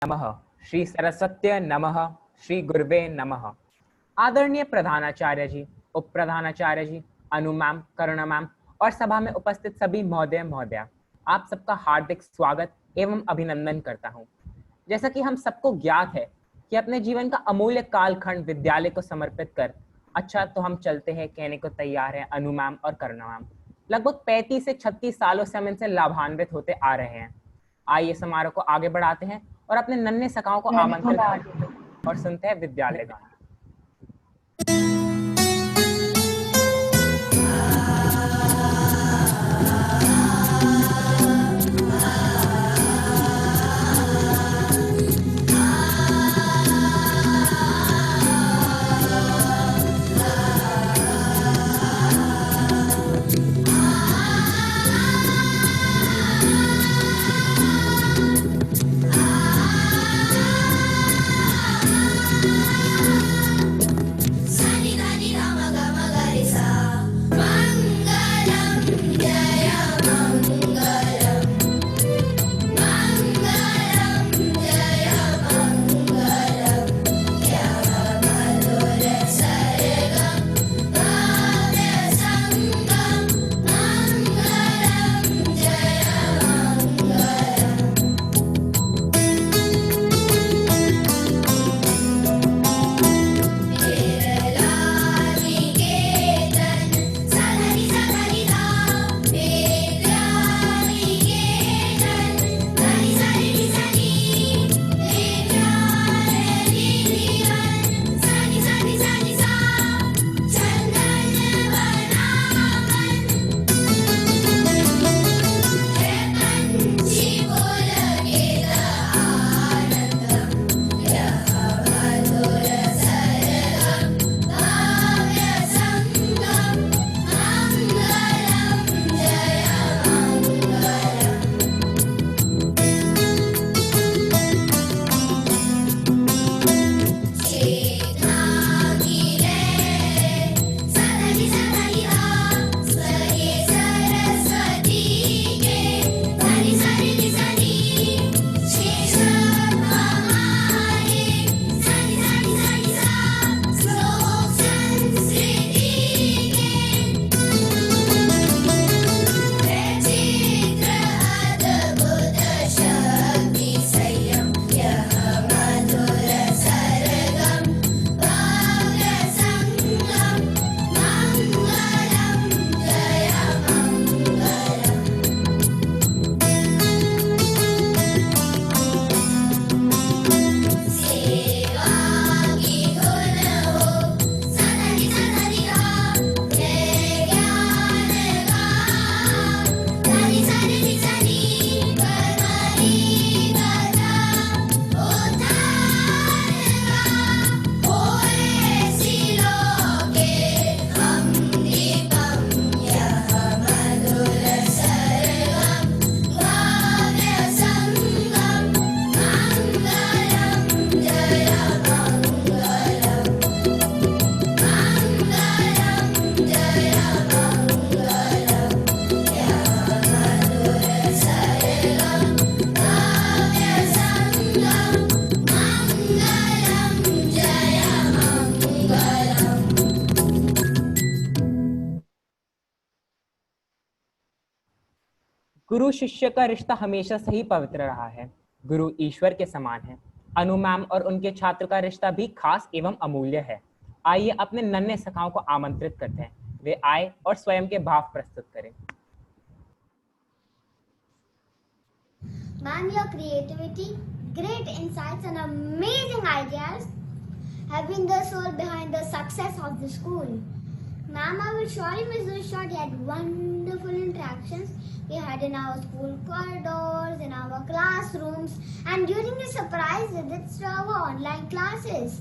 नमः, श्री सरस्वत्य नमः, श्री गुरुवे नमः। आदरणीय प्रधानाचार्य जी, उप प्रधानाचार्य जी, अनु मैम, करुणा मैम और सभा में उपस्थित सभी महोदय महोदया, आप सबका हार्दिक स्वागत एवं अभिनंदन करता हूं। जैसा कि हम सबको ज्ञात है कि अपने जीवन का अमूल्य कालखंड विद्यालय को समर्पित कर अच्छा तो हम चलते हैं कहने को तैयार हैं अनु मैम और करुणा मैम। लगभग 35 से 36 सालों से हम इनसे लाभान्वित होते आ रहे हैं। आइए समारोह को आगे बढ़ाते हैं और अपने नन्हे सखाओं को आमंत्रित करते हैं और सुनते हैं विद्यालय गान। गुरु शिष्य का रिश्ता हमेशा से ही पवित्र रहा है। गुरु ईश्वर के समान है। अनु मैम और उनके छात्र का रिश्ता भी खास एवं अमूल्य है। आइए अपने नन्हे सखाओं को आमंत्रित करते हैं, वे आए और स्वयं के भाव प्रस्तुत करें। Ma'am, your creativity, great insights and amazing ideas have been the soul behind the success of the school. Ma'am, I will surely miss those short yet wonderful interactions we had in our school corridors, in our classrooms, and during the surprise visits to our online classes.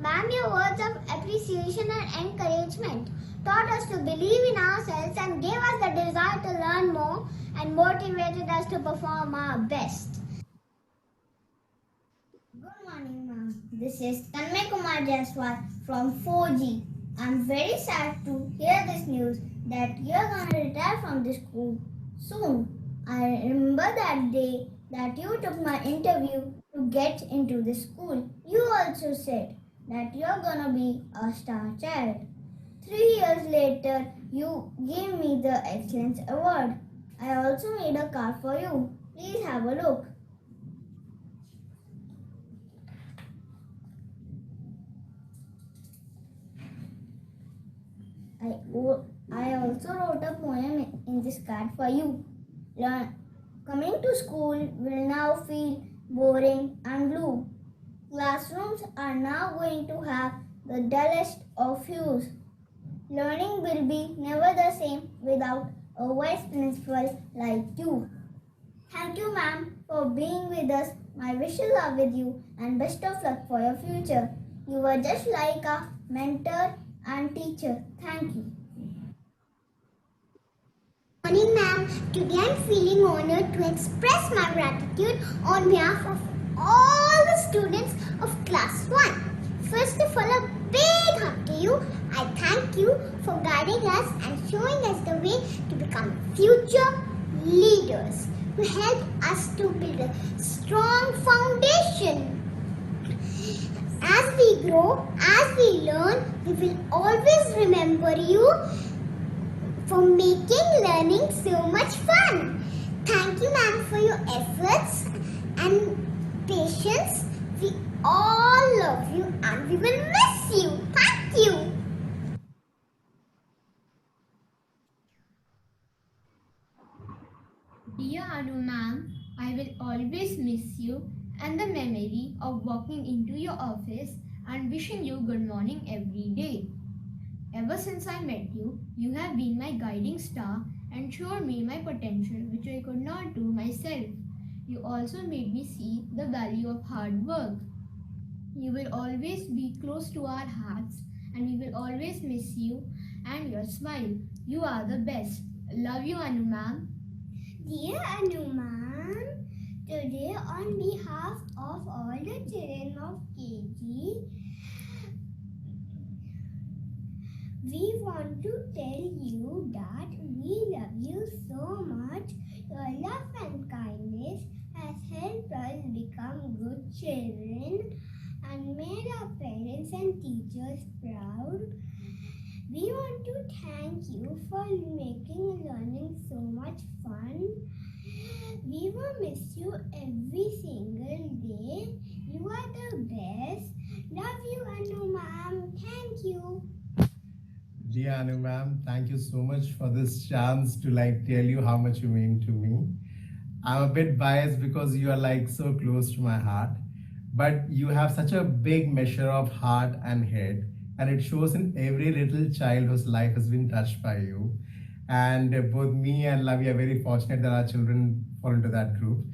Ma'am, your words of appreciation and encouragement taught us to believe in ourselves and gave us the desire to learn more and motivated us to perform our best. Good morning, ma'am. This is Tanmay Kumar Jaiswal from 4G. I'm very sad to hear this news that you're going to retire from this school soon. I remember that day that you took my interview to to get into this school. You also said that you're gonna be a star child. 3 years later, you gave me the Excellence Award. I also made a card for you. Please have a look. I also wrote a poem in this card for you. Coming to school will now feel boring and blue. Classrooms are now going to have the dullest of hues. Learning will be never the same without a vice principal like you. Thank you, ma'am, for being with us. My wishes are with you and best of luck for your future. You were just like a mentor and teacher. Thank you. Morning, ma'am. Today I'm feeling honored to express my gratitude on behalf of all the students of class 1. First of all, a big hug to you. I thank you for guiding us and showing us the way to become future leaders, to help us to build a strong foundation. As we grow, as we learn, we will always remember you for making learning so much fun. Thank you, ma'am, for your efforts and patience. We all love you and we will miss you. Thank you. Dear Anu ma'am, I will always miss you and the memory of walking into your office and wishing you good morning every day. Ever since I met you, you have been my guiding star and showed me my potential which I could not do myself. You also made me see the value of hard work. You will always be close to our hearts and we will always miss you and your smile. You are the best. Love you, Anu ma'am. Dear Anu ma'am, today on behalf of all the children of KG, we want to tell you that we love you so much. Your love and kindness has helped us become good children and made our parents and teachers proud. We want to thank you for making learning so much fun. We will miss you every single day. You are the best. Love you, Anu ma'am. Thank you. Dear Anu ma'am, thank you so much for this chance to tell you how much you mean to me. I'm a bit biased because you are so close to my heart, but you have such a big measure of heart and head, and it shows in every little child whose life has been touched by you. And both me and Lavi are very fortunate that our children fall into that group.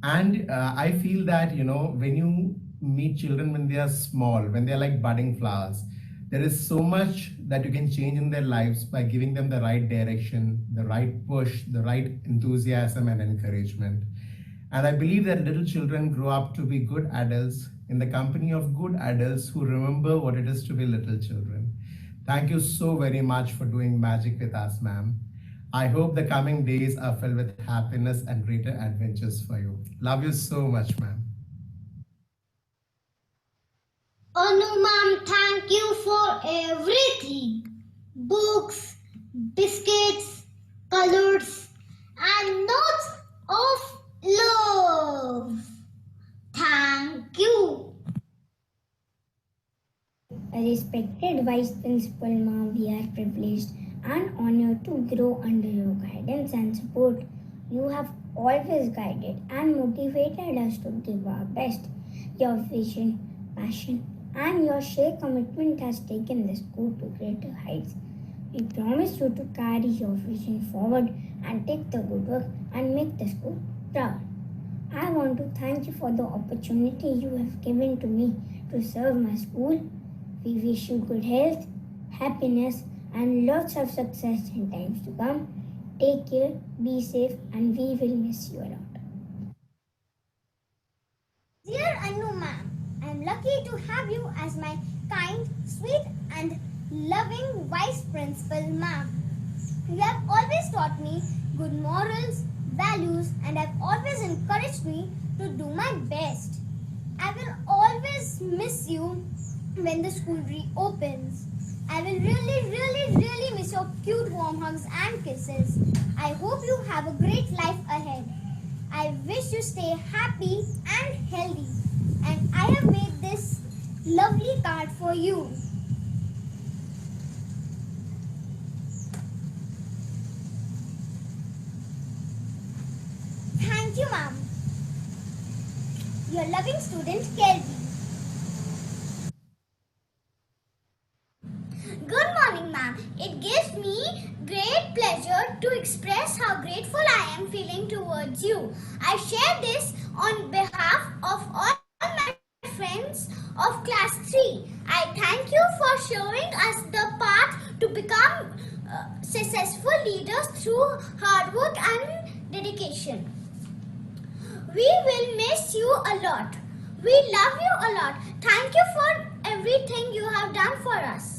And I feel that, when you meet children when they are small, when they are like budding flowers, there is so much that you can change in their lives by giving them the right direction, the right push, the right enthusiasm and encouragement. And I believe that little children grow up to be good adults in the company of good adults who remember what it is to be little children. Thank you so very much for doing magic with us, ma'am. I hope the coming days are filled with happiness and greater adventures for you. Love you so much, ma'am. Anu ma'am, thank you for everything. Books, biscuits, colors, and notes of love. Thank you. Respected Vice Principal ma'am, we are privileged and honored to grow under your guidance and support. You have always guided and motivated us to give our best. Your vision, passion, and your shared commitment has taken the school to greater heights. We promise you to carry your vision forward and take the good work and make the school proud. I want to thank you for the opportunity you have given to me to serve my school. We wish you good health, happiness, and lots of success in times to come. Take care, be safe, and we will miss you a lot. Dear Anu ma'am, I am lucky to have you as my kind, sweet, and loving Vice Principal ma'am. You have always taught me good morals, values, and have always encouraged me to do my best. I will always miss you when the school reopens. I will really miss your cute warm hugs and kisses. I hope you have a great life ahead. I wish you stay happy and healthy. And I have made this lovely card for you. Thank you, Mom. Your loving student, Kelvin. Good morning, ma'am. It gives me great pleasure to express how grateful I am feeling towards you. I share this on behalf of all my friends of class 3. I thank you for showing us the path to become successful leaders through hard work and dedication. We will miss you a lot. We love you a lot. Thank you for everything you have done for us.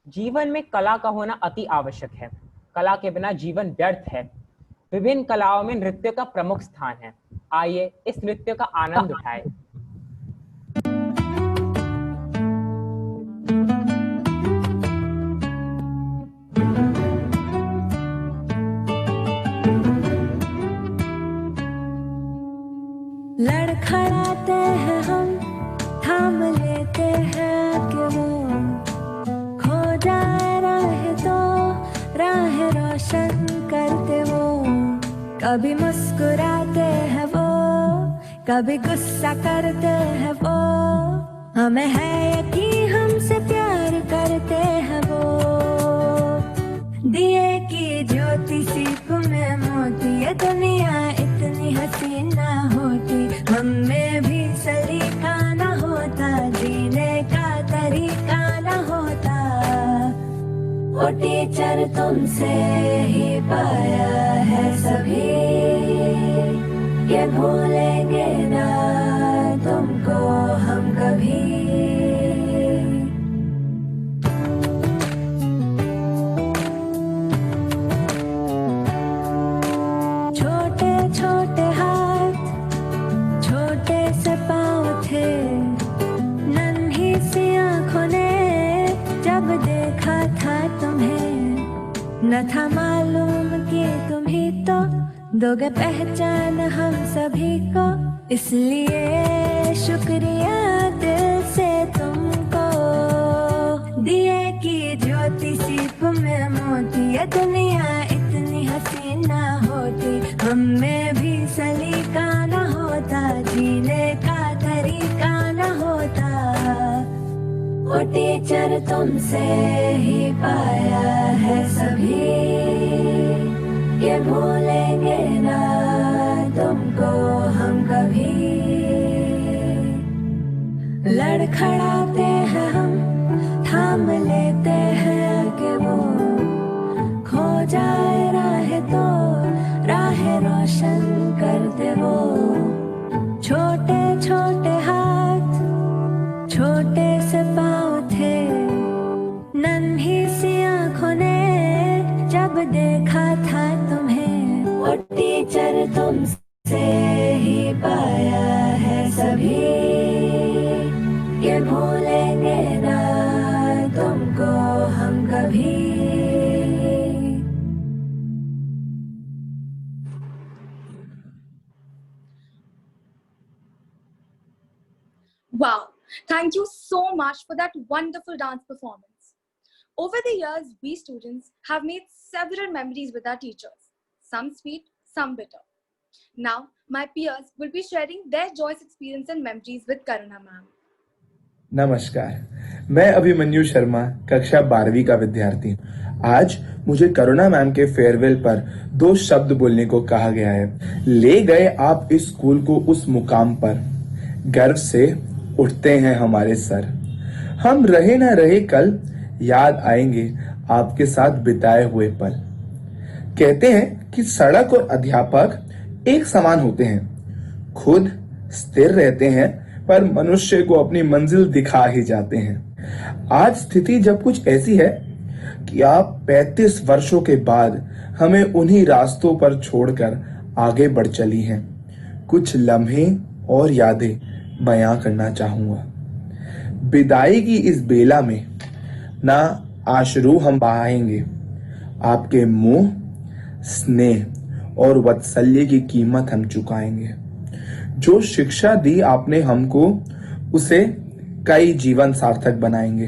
जीवन में कला का होना अति आवश्यक है। कला के बिना जीवन व्यर्थ है। विभिन्न कलाओं में नृत्य का प्रमुख स्थान है। आइए इस नृत्य का आनंद उठाएं। लड़खड़ाते हैं हम, थाम लेते हैं कि वो खो जाए राह तो राह रोशन करते वो। कभी मुस्कुराते हैं वो, कभी गुस्सा करते हैं वो। हमें है यकीन हमसे प्यार करते हैं वो। दिए की ज्योति सीप में मोती, ये दुनिया इतनी हसीन ना होती। हम में भी सलीका न होता, जीने का तरीका न होता। वो टीचर तुमसे ही पाया है सभी, ये भूलेंगे ना तुमको हम कभी। छोटे छोटे हाथ, छोटे से पाँव थे, नन्ही सी आँखों ने जब देखा था तुम्हें। न था मालूम कि तुम ही तो दोगे पहचान हम सभी को। इसलिए शुक्रिया दिल से तुमको। दिए की ज्योति सीप में मोती, ये दुनिया इतनी हसीन ना होती। हम में भी सलीका न होता, जीने का तरीका न होता। वो टीचर तुमसे ही पाया है सभी, ये भूलेंगे ना तुमको हम कभी। लड़खड़ाते हैं हम, थाम लेते हैं कि वो खो जाए राह तो राह रोशन करते वो। छोटे छोटे हाथ, छोटे से पाँव थे, नन्ही सी आँखों ने जब देखा था तुम्हें। वो टीचर तुमसे ही पाया है सभी, ये भूलेंगे ना तुमको हम कभी। Wow, thank you so much for that wonderful dance performance. Over the years, we students have made several memories with our teachers, some sweet, some bitter. Now, my peers will be sharing their joyous experience and memories with Karuna ma'am. नमस्कार, मैं अभिमन्यु शर्मा कक्षा 12वीं का विद्यार्थी हूँ। आज मुझे करुणा ma'am के फेयरवेल पर 2 शब्द बोलने को कहा गया है। ले गए आप इस स्कूल को उस मुकाम पर, गर्व से उठते हैं हमारे सर। हम रहे ना रहे कल, याद आएंगे आपके साथ बिताए हुए पल। कहते हैं कि सड़क और अध्यापक एक समान होते हैं, खुद स्थिर रहते हैं पर मनुष्य को अपनी मंजिल दिखा ही जाते हैं। आज स्थिति जब कुछ ऐसी है कि आप 35 वर्षों के बाद हमें उन्हीं रास्तों पर छोड़कर आगे बढ़ चली हैं। कुछ लम्हे और यादें बयां करना चाहूंगा। विदाई की इस बेला में ना आश्रू हम बहाएंगे, आपके मुंह, स्नेह और वात्सल्य की कीमत हम चुकाएंगे। जो शिक्षा दी आपने हमको, उसे कई जीवन सार्थक बनाएंगे।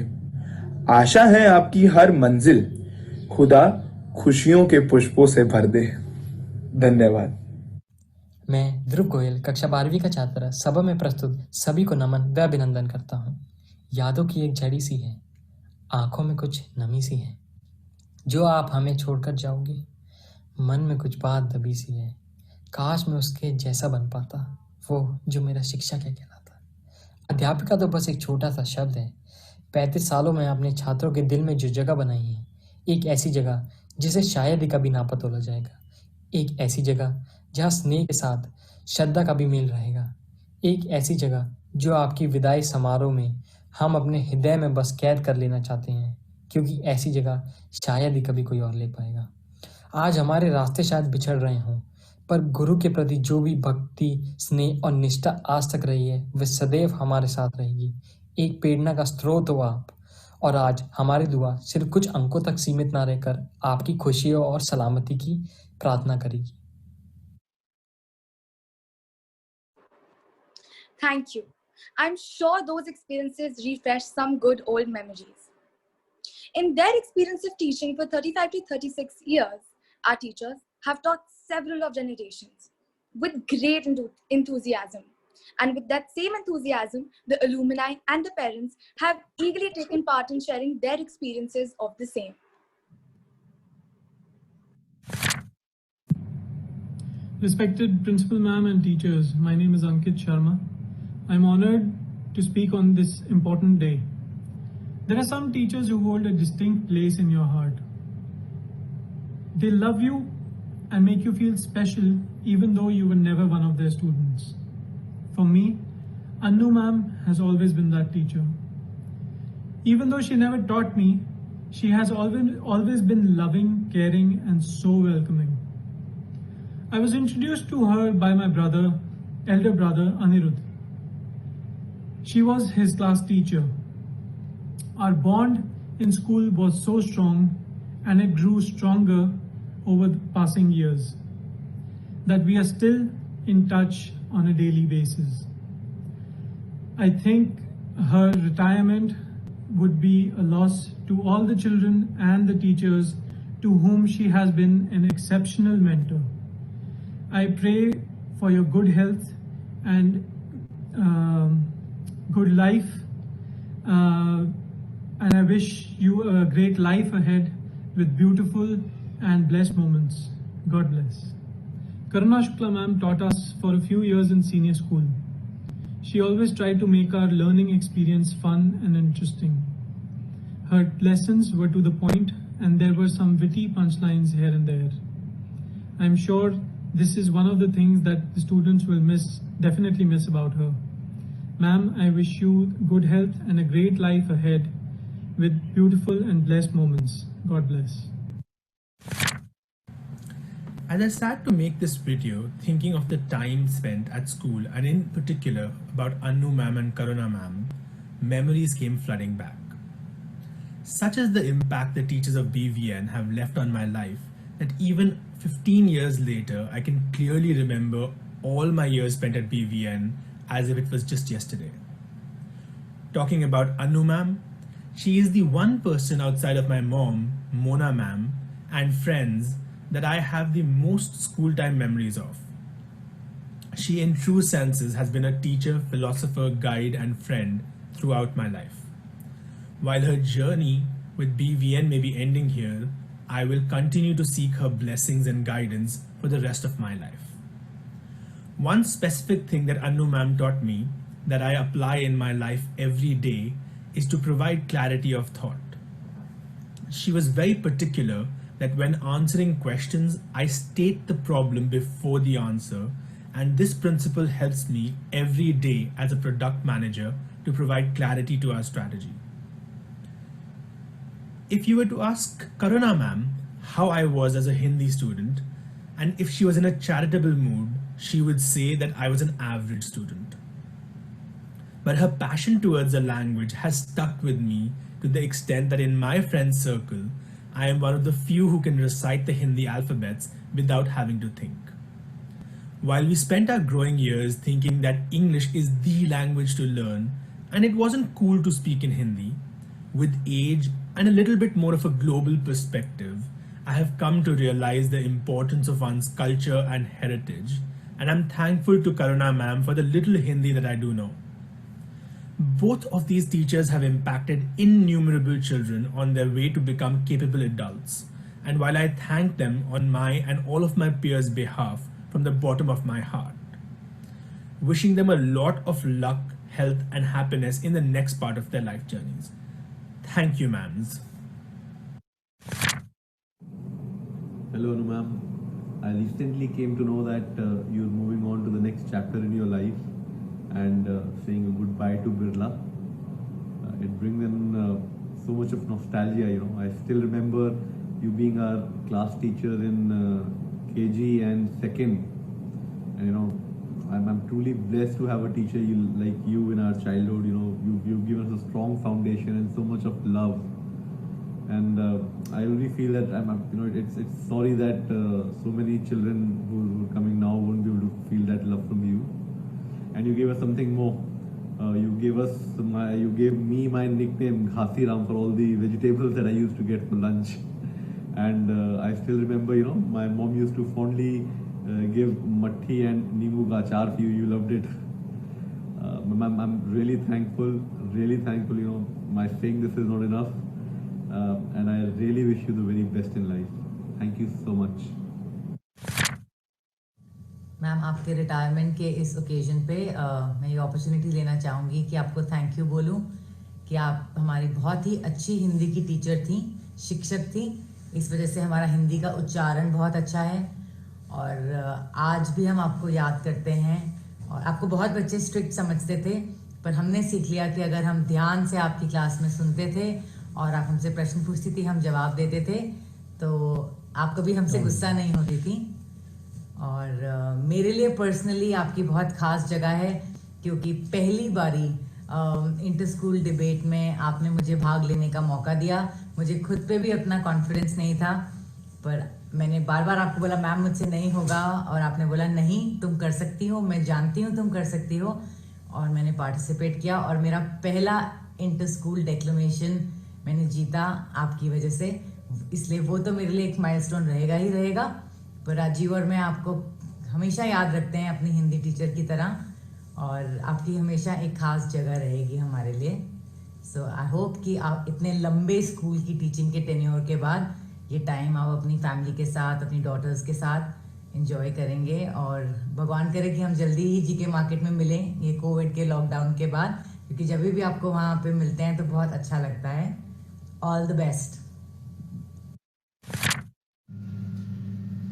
आशा है आपकी हर मंजिल खुदा खुशियों के पुष्पों से भर दे। धन्यवाद। मैं ध्रुव गोयल, कक्षा 12वीं का छात्र, सभा में प्रस्तुत सभी को नमन व अभिनंदन करता हूँ। यादों की एक झड़ी सी है, आंखों में कुछ नमी सी है। जो आप हमें छोड़कर जाओगे, मन में कुछ बात दबी सी है। काश मैं उसके जैसा बन पाता, वो जो मेरा शिक्षक है कहलाता। अध्यापिका तो बस एक छोटा सा शब्द है। 35 सालों में अपने छात्रों के दिल में जो जगह बनाई है, एक ऐसी जगह जिसे शायद ही कभी नापा तोला जाएगा। एक ऐसी जगह जहाँ स्नेह के साथ श्रद्धा का भी मेल रहेगा। एक ऐसी जगह जो आपकी विदाई समारोह में हम अपने हृदय में बस कैद कर लेना चाहते हैं, क्योंकि ऐसी जगह शायद ही कभी कोई और ले पाएगा। आज हमारे रास्ते शायद बिछड़ रहे हों, पर गुरु के प्रति जो भी भक्ति, स्नेह और निष्ठा आज तक रही है, वह सदैव हमारे साथ रहेगी। एक प्रेरणा का स्रोत हो आप, और आज हमारी दुआ सिर्फ कुछ अंकों तक सीमित ना रहकर आपकी खुशियों और सलामती की प्रार्थना करेगी। Thank you. I'm sure those experiences refresh some good old memories. In their experience of teaching for 35 to 36 years, our teachers have taught several of generations with great enthusiasm. And with that same enthusiasm, the alumni and the parents have eagerly taken part in sharing their experiences of the same. Respected Principal Ma'am and teachers, my name is Ankit Sharma. I'm honored to speak on this important day. There are some teachers who hold a distinct place in your heart. They love you and make you feel special even though you were never one of their students. For me, Annu Ma'am has always been that teacher. Even though she never taught me, she has always been loving, caring and so welcoming. I was introduced to her by my elder brother Anirudh. She was his class teacher. Our bond in school was so strong and it grew stronger over the passing years that we are still in touch on a daily basis. I think her retirement would be a loss to all the children and the teachers to whom she has been an exceptional mentor. I pray for your good health and good life, and I wish you a great life ahead with beautiful and blessed moments. God bless. Karuna Shukla ma'am taught us for a few years in senior school. She always tried to make our learning experience fun and interesting. Her lessons were to the point and there were some witty punchlines here and there. I'm sure this is one of the things that the students will definitely miss about her. Ma'am, I wish you good health and a great life ahead with beautiful and blessed moments. God bless. As I sat to make this video, thinking of the time spent at school and in particular about Annu Ma'am and Karuna Ma'am, memories came flooding back. Such is the impact the teachers of BVN have left on my life that even 15 years later, I can clearly remember all my years spent at BVN as if it was just yesterday. Talking about Annu Ma'am, she is the one person outside of my mom, Mona Ma'am, and friends that I have the most school time memories of. She in true senses has been a teacher, philosopher, guide and friend throughout my life. While her journey with BVN may be ending here, I will continue to seek her blessings and guidance for the rest of my life. One specific thing that Annu Ma'am taught me that I apply in my life every day is to provide clarity of thought. She was very particular that when answering questions, I state the problem before the answer, and this principle helps me every day as a product manager to provide clarity to our strategy. If you were to ask Karuna ma'am how I was as a Hindi student, and if she was in a charitable mood, she would say that I was an average student. But her passion towards the language has stuck with me to the extent that in my friend circle, I am one of the few who can recite the Hindi alphabets without having to think. While we spent our growing years thinking that English is the language to learn, and it wasn't cool to speak in Hindi, with age and a little bit more of a global perspective, I have come to realize the importance of one's culture and heritage, and I'm thankful to Karuna ma'am for the little Hindi that I do know. Both of these teachers have impacted innumerable children on their way to become capable adults, and while I thank them on my and all of my peers' behalf from the bottom of my heart, wishing them a lot of luck, health and happiness in the next part of their life journeys. Thank you, ma'ams. Hello, Anu ma'am. I recently came to know that you're moving on to the next chapter in your life and saying a goodbye to Birla. It brings in so much of nostalgia, you know. I still remember you being our class teacher in KG and second. And, you know, I'm truly blessed to have a teacher like you in our childhood. You know, you've given us a strong foundation and so much of love. And I really feel that it's sorry that so many children who are coming now won't be able to feel that love from you. And you gave us something more. You gave me my nickname Ghasi Ram for all the vegetables that I used to get for lunch. And I still remember, you know, my mom used to fondly give matti and nimu ka achar for you. You loved it. I'm really thankful. You know, my saying this is not enough. And I really wish you the very best in life. Thank you so much. Ma'am, आपके retirement के इस occasion पे मैं ये opportunity लेना चाहूँगी कि आपको थैंक यू बोलूँ कि आप हमारी बहुत ही अच्छी हिंदी की टीचर थी, शिक्षक थी. इस वजह से हमारा हिंदी का उच्चारण बहुत अच्छा है और आज भी हम आपको याद करते हैं. और आपको बहुत बच्चे स्ट्रिक्ट समझते थे, पर हमने सीख लिया कि अगर हम ध्यान से आपकी क्लास में सुनते थे और आप हमसे प्रश्न पूछती थी, हम जवाब देते थे, तो आप कभी हमसे गुस्सा नहीं होती थी. और मेरे लिए पर्सनली आपकी बहुत ख़ास जगह है क्योंकि पहली बारी इंटर स्कूल डिबेट में आपने मुझे भाग लेने का मौका दिया. मुझे खुद पे भी अपना कॉन्फिडेंस नहीं था, पर मैंने बार बार आपको बोला मैम मुझसे नहीं होगा, और आपने बोला नहीं तुम कर सकती हो, मैं जानती हूँ तुम कर सकती हो. और मैंने पार्टिसिपेट किया और मेरा पहला इंटर स्कूल डेक्लेमेशन मैंने जीता आपकी वजह से. इसलिए वो तो मेरे लिए एक माइलस्टोन रहेगा ही रहेगा. पर राजीव और मैं आपको हमेशा याद रखते हैं अपनी हिंदी टीचर की तरह, और आपकी हमेशा एक ख़ास जगह रहेगी हमारे लिए. सो आई होप कि आप इतने लंबे स्कूल की टीचिंग के टेन्योर के बाद ये टाइम आप अपनी फैमिली के साथ, अपनी डॉटर्स के साथ एंजॉय करेंगे. और भगवान करे कि हम जल्दी ही जीके मार्केट में मिलें ये कोविड के लॉकडाउन के बाद, क्योंकि जब भी आपको वहाँ पे मिलते हैं तो बहुत अच्छा लगता है. All the best.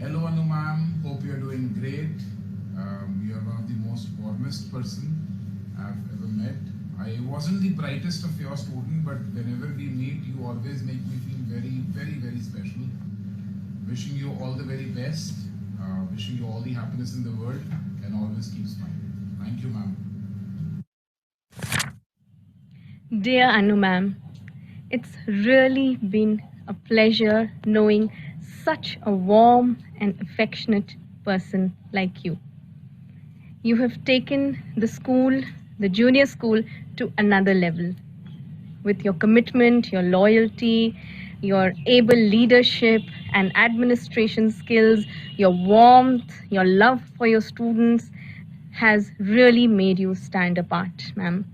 Hello Anu ma'am, hope you are doing great. You are one of the most warmest person I've ever met. I wasn't the brightest of your student, but whenever we meet, you always make me feel very, very, very special. Wishing you all the very best. Wishing you all the happiness in the world, and always keep smiling. Thank you, ma'am. Dear Anu ma'am, it's really been a pleasure knowing such a warm and affectionate person like you. You have taken the school, the junior school, to another level. With your commitment, your loyalty, your able leadership and administration skills, your warmth, your love for your students has really made you stand apart, ma'am.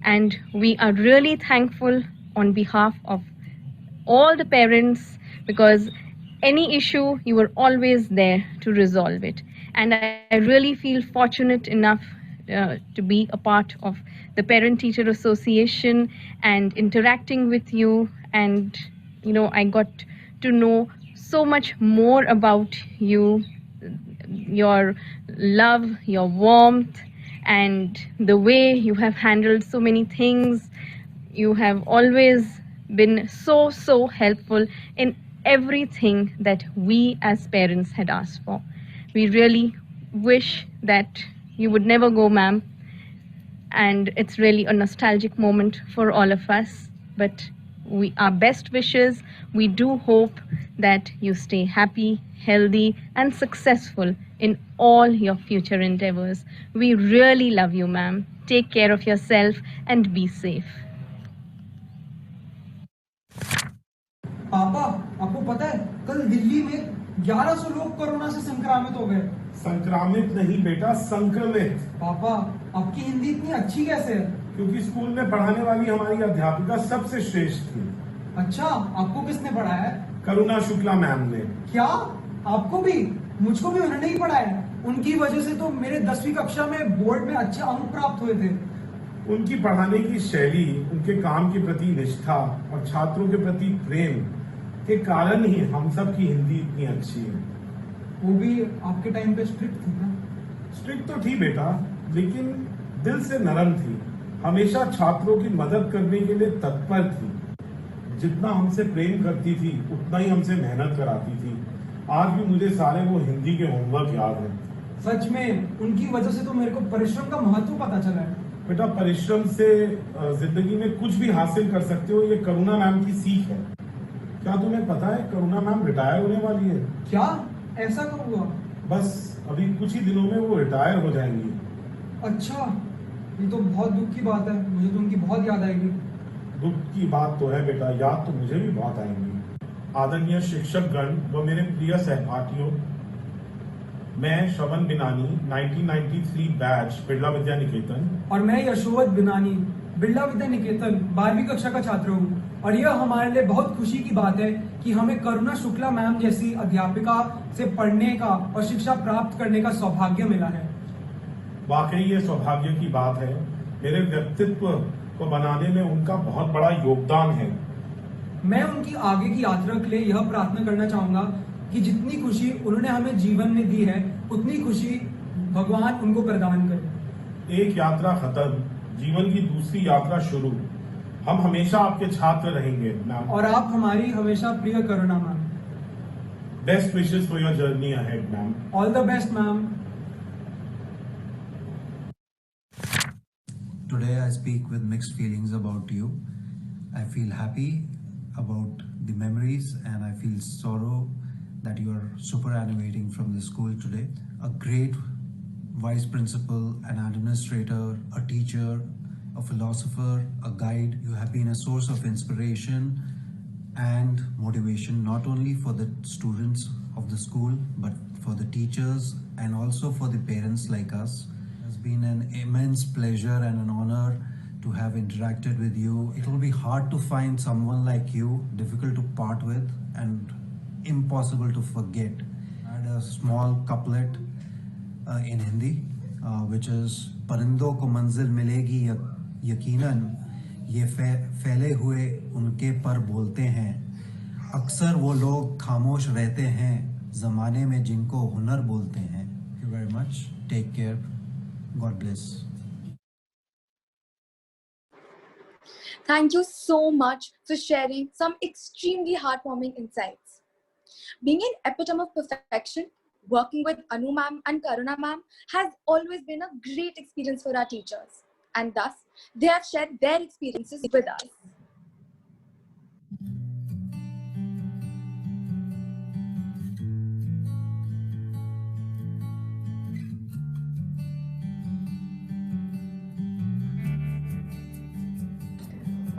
And we are really thankful on behalf of all the parents, because any issue you were always there to resolve it. And I really feel fortunate enough to be a part of the Parent Teacher Association and interacting with you, and you know, I got to know so much more about you, your love, your warmth, and the way you have handled so many things. You have always been so helpful in everything that we as parents had asked for. We really wish that you would never go, ma'am. And it's really a nostalgic moment for all of us. But our best wishes, we do hope that you stay happy, healthy, and successful in all your future endeavors. We really love you, ma'am. Take care of yourself and be safe. पापा, आपको पता है कल दिल्ली में 1100 लोग corona से संक्रमित हो गए। संक्रामित नहीं बेटा, संक्रमित। पापा, आपकी हिंदी इतनी अच्छी कैसे है? क्योंकि स्कूल में पढ़ाने वाली हमारी अध्यापिका सबसे श्रेष्ठ थी। अच्छा, आपको किसने पढ़ाया है? करुणा शुक्ला मैम ने। क्या? आपको भी? मुझको भी उन्होंने ही पढ़ाया। उनकी वजह से तो मेरे 10वीं कक्षा में बोर्ड में अच्छे अंक प्राप्त हुए थे। उनकी पढ़ाने की शैली, उनके काम के प्रति निष्ठा और छात्रों के प्रति प्रेम के कारण ही हम सब की हिंदी इतनी अच्छी है। वो भी आपके टाइम पे स्ट्रिक्ट थी ना? स्ट्रिक्ट तो थी बेटा, लेकिन दिल से नरम थी। हमेशा छात्रों की मदद करने के लिए तत्पर थी। जितना हमसे प्रेम करती थी उतना ही हमसे मेहनत कराती थी। आज भी मुझे सारे वो हिंदी के होमवर्क याद हैं। सच में उनकी वजह से तो मेरे को परिश्रम का महत्व पता चला है। बेटा, परिश्रम से जिंदगी में कुछ भी हासिल कर सकते हो, ये करुणा मैम की सीख है। क्या तुम्हें पता है करुणा मैम रिटायर होने वाली है? क्या? ऐसा कब हुआ? बस अभी कुछ ही दिनों में वो रिटायर हो जाएंगी। अच्छा, ये तो बहुत दुख की बात है। मुझे तो उनकी बहुत याद आएगी। दुख की बात तो है बेटा, याद तो मुझे भी बहुत आएंगी। आदरणीय शिक्षक गण व मेरे प्रिय सहपाठियों, मैं श्रवण बिनानी 1993 बैच बिरला विद्या निकेतन और मैं यशोवत बिनानी बिरला विद्या निकेतन 12वीं कक्षा का छात्र हूँ। और यह हमारे लिए बहुत खुशी की बात है कि हमें करुणा शुक्ला मैम जैसी अध्यापिका से पढ़ने का और शिक्षा प्राप्त करने का सौभाग्य मिला है। वाकई ये सौभाग्य की बात है। मेरे व्यक्तित्व को बनाने में उनका बहुत बड़ा योगदान है। मैं उनकी आगे की यात्रा के लिए यह प्रार्थना करना चाहूंगा कि जितनी खुशी उन्होंने हमें जीवन में दी है, उतनी खुशी भगवान उनको प्रदान करे। एक यात्रा खत्म, जीवन की दूसरी यात्रा शुरू। हम हमेशा आपके छात्र रहेंगे मैम। और आप हमारी हमेशा प्रिय Karuna ma'am. Best wishes for your journey ahead ma'am. All the best ma'am. Today I speak with mixed feelings about you. I feel happy about the memories and I feel sorrow that you are superannuating from the school today. A great vice principal, an administrator, a teacher, a philosopher, a guide. You have been a source of inspiration and motivation, not only for the students of the school, but for the teachers and also for the parents like us. It has been an immense pleasure and an honor to have interacted with you. It will be hard to find someone like you, difficult to part with and impossible to forget. I had a small couplet in Hindi, which is परिंदों को मंजिल मिलेगी यकीनन, ये फैले हुए उनके पर बोलते हैं। अक्सर वो लोग खामोश रहते हैं ज़माने में जिनको हुनर बोलते हैं। Thank you very much. Take care. God bless. Thank you so much for sharing some extremely heartwarming insights. Being an epitome of perfection, working with Anu ma'am and Karuna ma'am has always been a great experience for our teachers, and thus they have shared their experiences with us.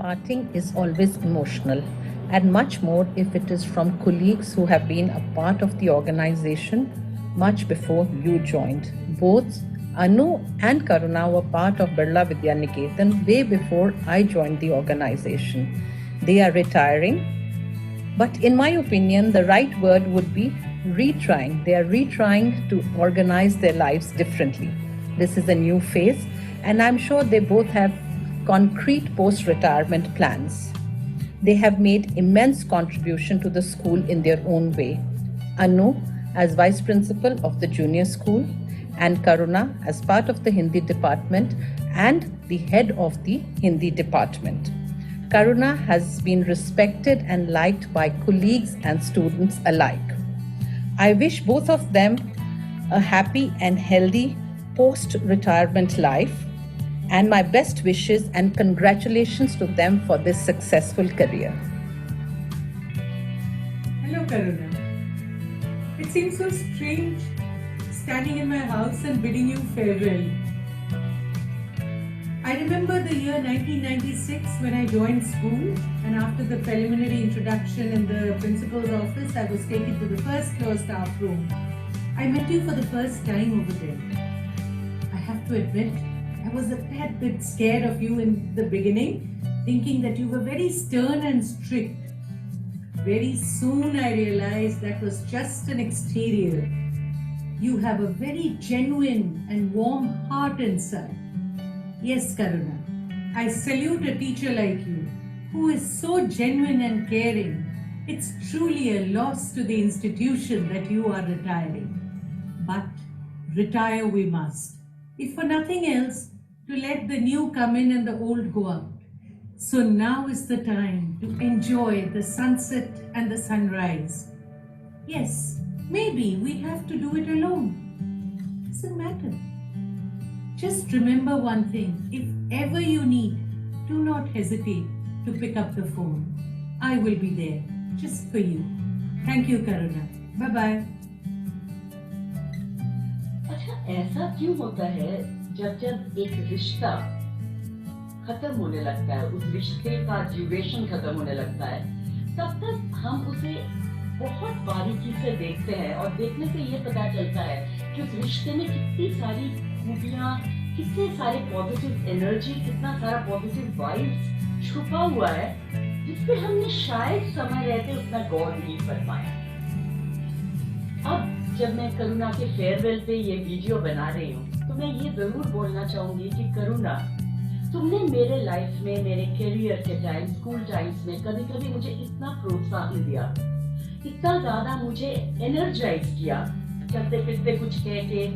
Parting is always emotional, and much more if it is from colleagues who have been a part of the organization much before you joined. Both Anu and Karuna were part of Birla Vidya Niketan way before I joined the organization. They are retiring, but in my opinion, the right word would be retrying. They are retrying to organize their lives differently. This is a new phase, and I'm sure they both have concrete post-retirement plans. They have made immense contribution to the school in their own way. Anu as Vice Principal of the Junior School and Karuna as part of the Hindi department and the head of the Hindi department. Karuna has been respected and liked by colleagues and students alike. I wish both of them a happy and healthy post-retirement life, and my best wishes and congratulations to them for this successful career. Hello, Karuna. It seems so strange standing in my house and bidding you farewell. I remember the year 1996 when I joined school, and after the preliminary introduction in the principal's office, I was taken to the first floor staff room. I met you for the first time over there. I have to admit, I was a tad bit scared of you in the beginning, thinking that you were very stern and strict. Very soon I realized that was just an exterior. You have a very genuine and warm heart inside. Yes, Karuna, I salute a teacher like you, who is so genuine and caring. It's truly a loss to the institution that you are retiring. But retire we must, if for nothing else, to let the new come in and the old go out. So now is the time to enjoy the sunset and the sunrise. Yes, maybe we have to do it alone. Doesn't matter. Just remember one thing, if ever you need, do not hesitate to pick up the phone. I will be there, just for you. Thank you, Karuna. Bye-bye. अच्छा, ऐसा क्यों होता है जब एक रिश्ता खत्म होने लगता है, उस रिश्ते का ड्यूरेशन खत्म होने लगता है, तब तक हम उसे बहुत बारीकी से देखते हैं और देखने से ये पता चलता है कि उस रिश्ते में कितनी सारी खूबियां, कितने सारे पॉजिटिव एनर्जी, कितना सारा पॉजिटिव वाइब्स छुपा हुआ है, जिसपे हमने शायद समय रहते उतना गौर नहीं कर पाया। अब जब मैं करुणा के फेयरवेल पे ये वीडियो बना रही हूँ, तो मैं ये जरूर बोलना चाहूंगी कि करुणा, तुमने मेरे लाइफ में, मेरे करियर के टाइम, स्कूल टाइम्स में कभी कभी मुझे इतना प्रोत्साहन दिया, इतना ज्यादा मुझे एनर्जाइज किया, चलते फिरते कुछ कह के,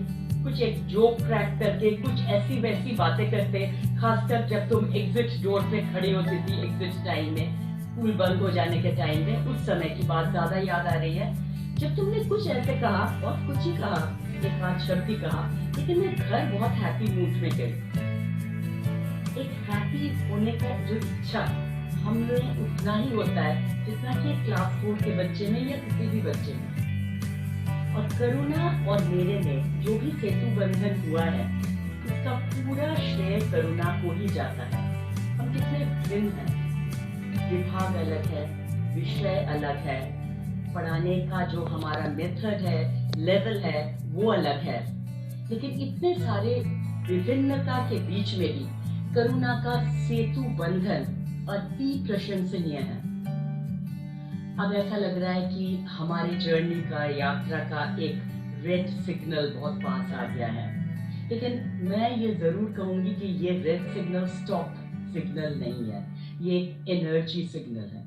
कुछ एक जोक क्रैक करके, कुछ ऐसी वैसी बातें करते, खासकर जब तुम एग्जिट डोर पे खड़ी होती थी एग्जिट टाइम में, स्कूल बंद हो जाने के टाइम में, उस समय की बात ज्यादा याद आ रही है जब तुमने कुछ ऐसे कहा, और कुछ ही कहा, एक आध शब्द ही कहा, लेकिन मैं घर बहुत हैप्पी मूड में गई। एक हैप्पी होने का जो इच्छा हमें उतना ही होता है जितना कि क्लास 4 के बच्चे में या किसी भी बच्चे में। और करुणा और मेरे में जो भी सेतु बंधन हुआ है, उसका पूरा श्रेय करुणा को ही जाता है। हम कितने भिन्न हैं, विभाग अलग है, विषय अलग है, पढ़ाने का जो हमारा मेथड है, लेवल है, वो अलग है, लेकिन इतने सारे विभिन्नता के बीच में भी करुणा का सेतु बंधन अति प्रशंसनीय है। अब ऐसा लग रहा है कि हमारी जर्नी का, यात्रा का एक रेड सिग्नल बहुत पास आ गया है, लेकिन मैं ये जरूर कहूंगी कि ये रेड सिग्नल स्टॉप सिग्नल नहीं है, ये एक एनर्जी सिग्नल है।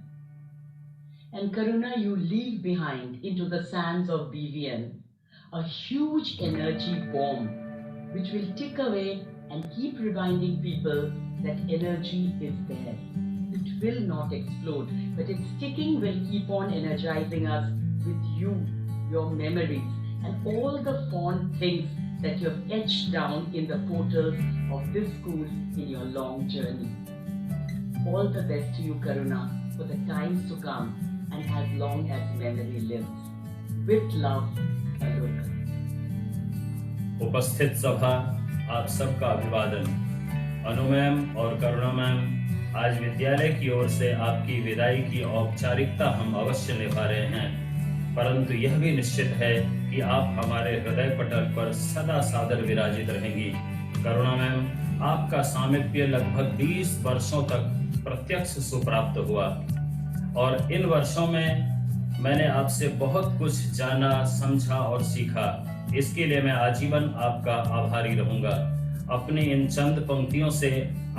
And Karuna, you leave behind into the sands of BVN a huge energy bomb which will tick away and keep reminding people that energy is there. It will not explode, but its ticking will keep on energizing us with you, your memories, and all the fond things that you have etched down in the portals of this school in your long journey. All the best to you, Karuna, for the times to come and as long as memory lives. With love, Karuna. उपस्थित सभा, आप सबका अभिवादन। अनु ma'am और करुणा ma'am, आज विद्यालय की ओर से आपकी विदाई की औपचारिकता हम अवश्य निभा रहे हैं, परंतु यह भी निश्चित है कि आप हमारे हृदय पटल पर सदा सादर विराजित रहेंगी। करुणा मैम, आपका सामीप्य लगभग 20 वर्षों तक प्रत्यक्ष सुप्राप्त हुआ और इन वर्षों में मैंने आपसे बहुत कुछ जाना, समझा और सीखा। इसके लिए मैं आजीवन आपका आभारी रहूंगा। अपनी इन चंद पंक्तियों से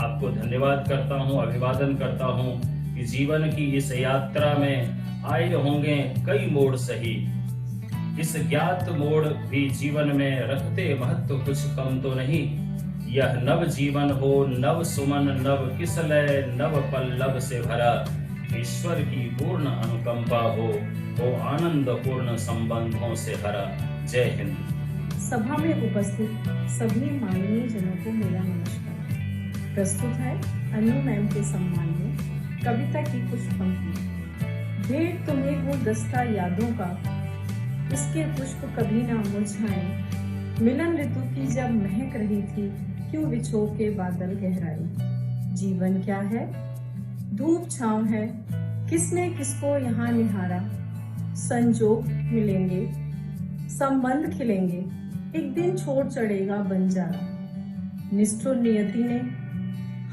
आपको धन्यवाद करता हूं, अभिवादन करता हूं कि जीवन की इस यात्रा में आए होंगे कई मोड़ सही। इस ज्ञात मोड़ भी जीवन में रखते महत्व कुछ कम तो नहीं। यह नव जीवन हो, नव सुमन, नव किसलय, नव पल्लव से भरा। ईश्वर की पूर्ण अनुकंपा हो आनंद पूर्ण संबंधों से भरा। जय हिंद। सभा में उपस्थित सभी माननीय जनों को मेरा नमस्कार। प्रस्तुत है अनु मैम के सम्मान में कविता की कुछ पंक्ति। भेंट तुम्हें वो दस्ता यादों का, इसके पुष्प कभी ना मुरझाए। मिलन ऋतु की जब महक रही थी, क्यों बिछो के बादल गहराई। जीवन क्या है, धूप छांव है, किसने किसको यहाँ निहारा। संजोग मिलेंगे, संबंध खिलेंगे, एक दिन छोड़ चढ़ेगा बंजारा। निष्ठुर नियति ने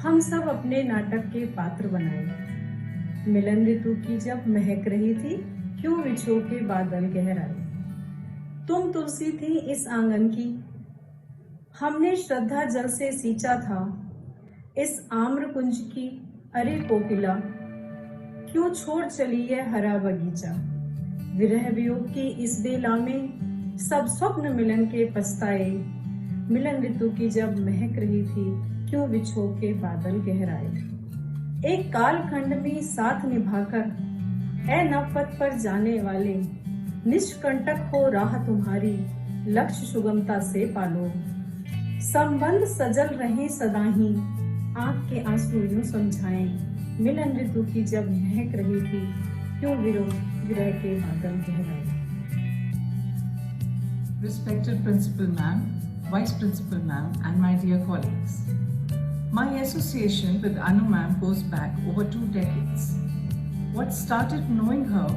हम सब अपने नाटक के पात्र बनाए। मिलन ऋतु की जब महक रही थी, क्यों बिछो के बादल गहराए। तुम तुलसी थी इस आंगन की, हमने श्रद्धा जल से सींचा था। इस आम्र कुंज की अरे कोकिला, क्यों छोड़ चली है हरा बगीचा। विरह वियोग की इस बेला में सब स्वप्न मिलन के पछताए। मिलन ऋतु की जब महक रही थी, क्यों बिछो के बादल गहराए। एक काल खंड में साथ निभाकर ए नवपथ पर जाने वाले, निष्कंटक हो राह तुम्हारी, लक्ष्य सुगमता से पालो। संबंध सजल रहे सदा ही, आँख के आंसू यूं समझाएं। मिलन ऋतु की जब महक रही थी, क्यों विरह के बादल गहराए। Respected Principal Ma'am, Vice Principal Ma'am, and my dear colleagues. My association with Anu Ma'am goes back over 2 decades. What started knowing her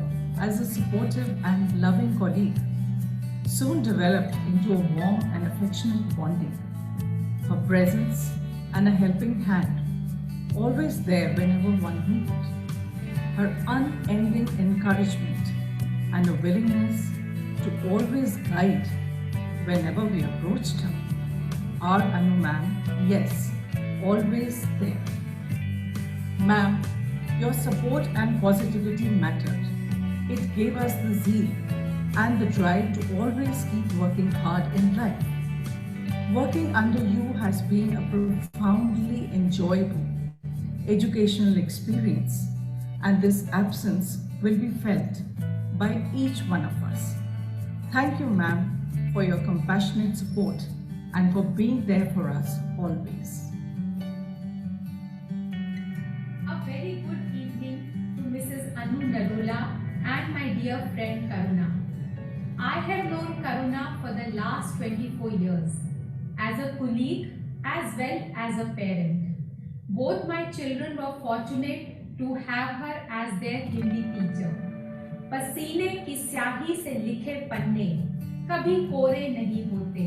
as a supportive and loving colleague soon developed into a warm and affectionate bonding. Her presence and a helping hand, always there whenever one needed. Her unending encouragement and a willingness to always guide whenever we approached her. Our Anu Ma'am, yes, always there. Ma'am, your support and positivity mattered. It gave us the zeal and the drive to always keep working hard in life. Working under you has been a profoundly enjoyable educational experience, and this absence will be felt by each one of us. Thank you, ma'am, for your compassionate support and for being there for us always. A very good evening to Mrs. Anu Nadola and my dear friend Karuna. I have known Karuna for the last 24 years. As a colleague as well as a parent. Both my children were fortunate to have her as their Hindi teacher. पसीने की स्याही से लिखे पन्ने कभी कोरे नहीं होते।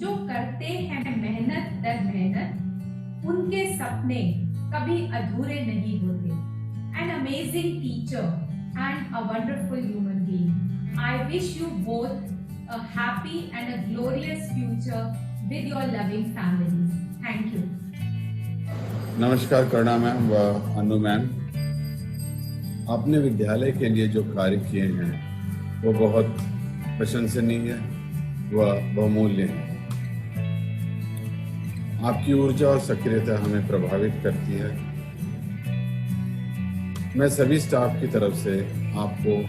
जो करते हैं मेहनत दर मेहनत, उनके सपने कभी अधूरे नहीं होते। An amazing teacher and a wonderful human being. I wish you both a happy and a glorious future with your loving families. Thank you. नमस्कार करुणा मैम व अनु मैम, आपने विद्यालय के लिए जो कार्य किए हैं वो बहुत प्रशंसनीय व बहुमूल्य हैं। आपकी ऊर्जा और सक्रियता हमें प्रभावित करती है। मैं सभी स्टाफ की तरफ से आपको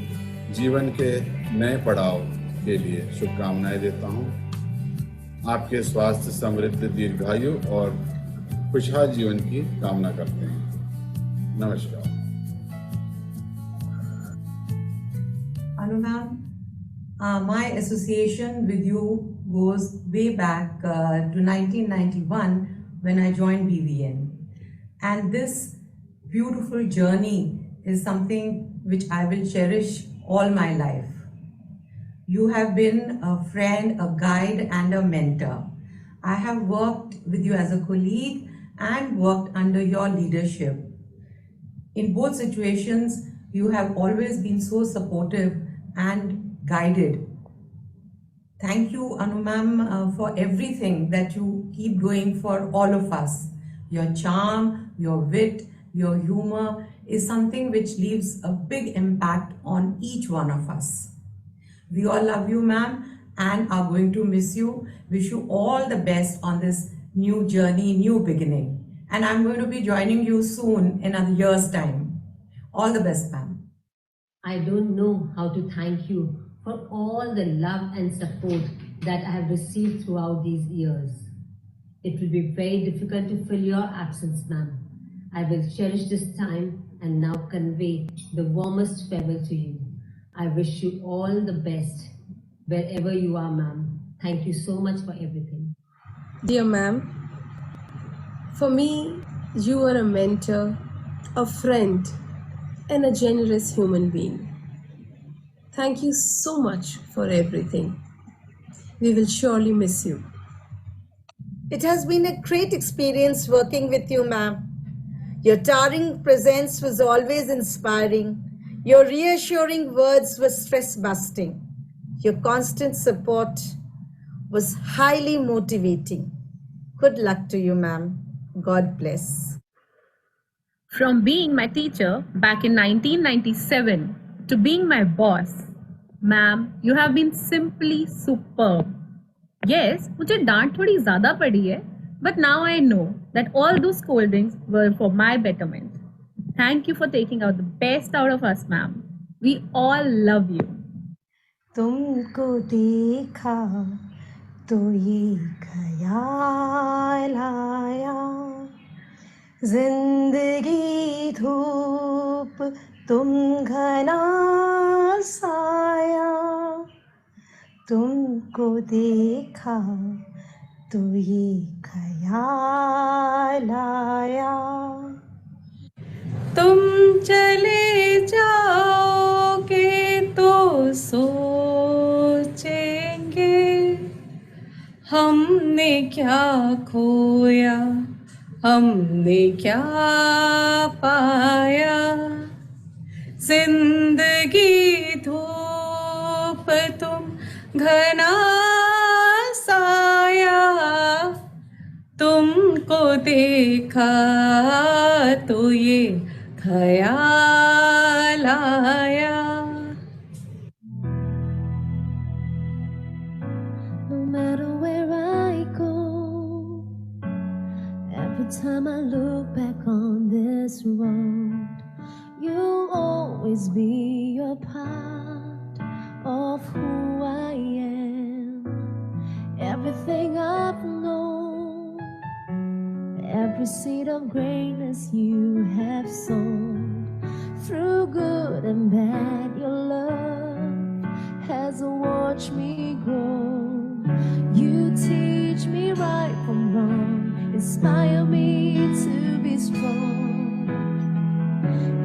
जीवन के नए पड़ाव के लिए शुभकामनाएं देता हूं। आपके स्वास्थ्य, समृद्ध, दीर्घायु और खुशहाल जीवन की कामना करते हैं। नमस्कार। Anu ma'am, my association with you goes way back to 1991 when I joined BVN. And this beautiful journey is something which I will cherish all my life. You have been a friend, a guide, and a mentor. I have worked with you as a colleague and worked under your leadership. In both situations, you have always been so supportive and guided. Thank you, Anu ma'am, for everything that you keep doing for all of us. Your charm, your wit, Your humor is something which leaves a big impact on each one of us. We all love you, ma'am, and are going to miss you. Wish you all the best on this new journey, new beginning. And I'm going to be joining you soon in a year's time. All the best, ma'am. I don't know how to thank you for all the love and support that I have received throughout these years. It will be very difficult to fill your absence, ma'am. I will cherish this time and now convey the warmest farewell to you. I wish you all the best wherever you are, ma'am. Thank you so much for everything. Dear ma'am, for me, you are a mentor, a friend, and a generous human being. Thank you so much for everything. We will surely miss you. It has been a great experience working with you, ma'am. Your towering presence was always inspiring. Your reassuring words were stress-busting. Your constant support was highly motivating. Good luck to you, ma'am. God bless. From being my teacher back in 1997 to being my boss, ma'am, you have been simply superb. Yes, मुझे डांट थोड़ी ज़्यादा पड़ी है, but now I know that all those scoldings were for my betterment. Thank you for taking out the best out of us, ma'am. We all love you. तुमको देखा तो ये ख्याल आया, जिंदगी धूप तुम घना साया, तुमको देखा तो ये ख्याल आया, तुम चले जाओगे तो सोचेंगे हमने क्या खोया, हमने क्या पाया, जिंदगी धूप तुम घना साया, तुमको देखा तो ये ख्याल आया. No matter where I go, every time I look back on this road, you'll always be a part of who I am. Everything I've known, every seed of greatness you have sown, through good and bad, your love has watched me grow. You teach me right from wrong, inspire me to be strong.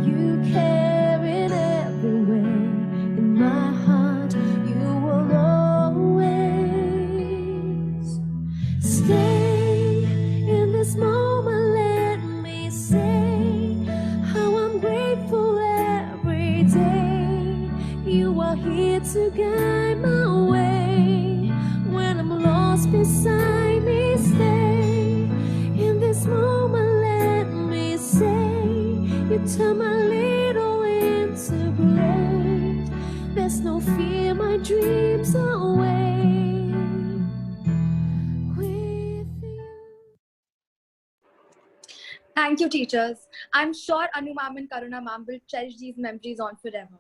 You care in every way, in my heart you will always stay. In this moment let me say how I'm grateful every day. You are here to guide my way. When I'm lost beside me, stay. In this moment let me say you turn my little into great. There's no fear, my dreams are away. Thank you, teachers. I'm sure Anu ma'am and Karuna ma'am will cherish these memories on forever.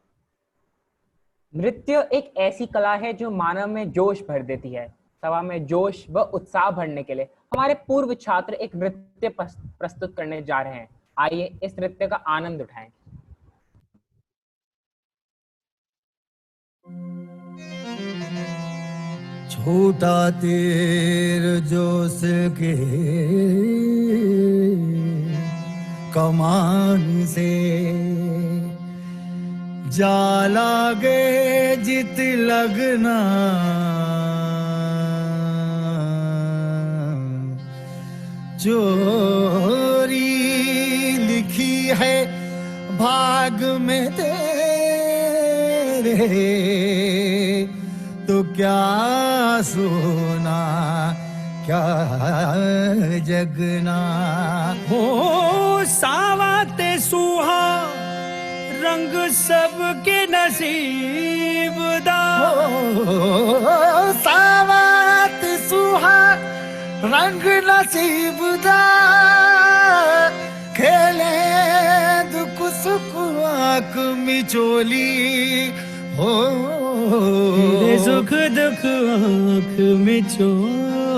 नृत्य एक ऐसी कला है जो मानव में जोश भर देती है। सभा में जोश व उत्साह भरने के लिए हमारे पूर्व छात्र एक नृत्य प्रस्तुत करने जा रहे हैं। आइए इस नृत्य का आनंद उठाएं। छोटा तीर जो के कमान से जा लागे जित लगना, चोरी लिखी है भाग में तेरे, तो क्या सोना क्या जगना हो। सावाते सुहा रंग सबके नसीब दा सावात सुहा रंग नसीब दा खेले दुख सुख आंख मिचोली हो सुख दुख आंख मिचोली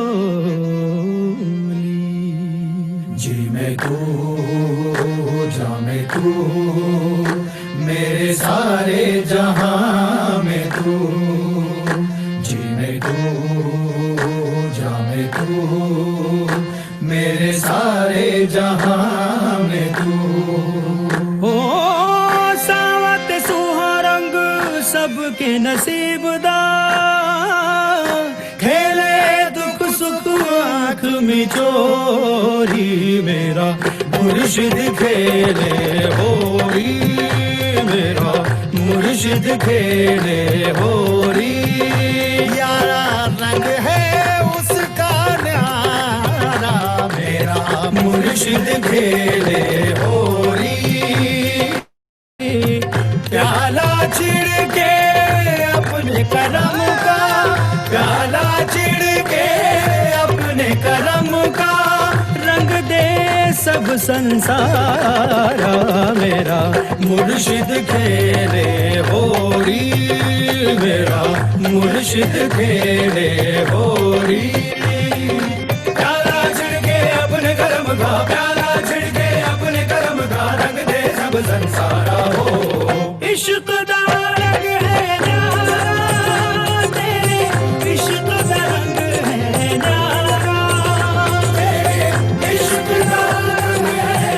जी मैं तू जा मैं तू मेरे सारे जहां में तू जी मैं तू जा मैं तू मेरे सारे जहां में तू ओ सावत सुहा रंग सबके नसीब दा खेले दुख सुख आंख में चोरी मेरा मुर्शिद खेले होरी मेरा मुर्शिद खेले होरी यारा रंग है उसका न्यारा मेरा मुर्शिद खेले होरी प्याला चिड़ के अपने करम का प्याला चिड़ के अपने करम का रंग दे सब संसारा मेरा मुर्शिद खेले होरी मेरा मुर्शिद खेले होरी प्याला छिड़के अपने करम का प्याला छिड़के अपने करम का रंग दे सब संसारा हो इश्क दा रंग है न्यारा तेरे इश्क दा रंग है न्यारा तेरे इश्क दा रंग है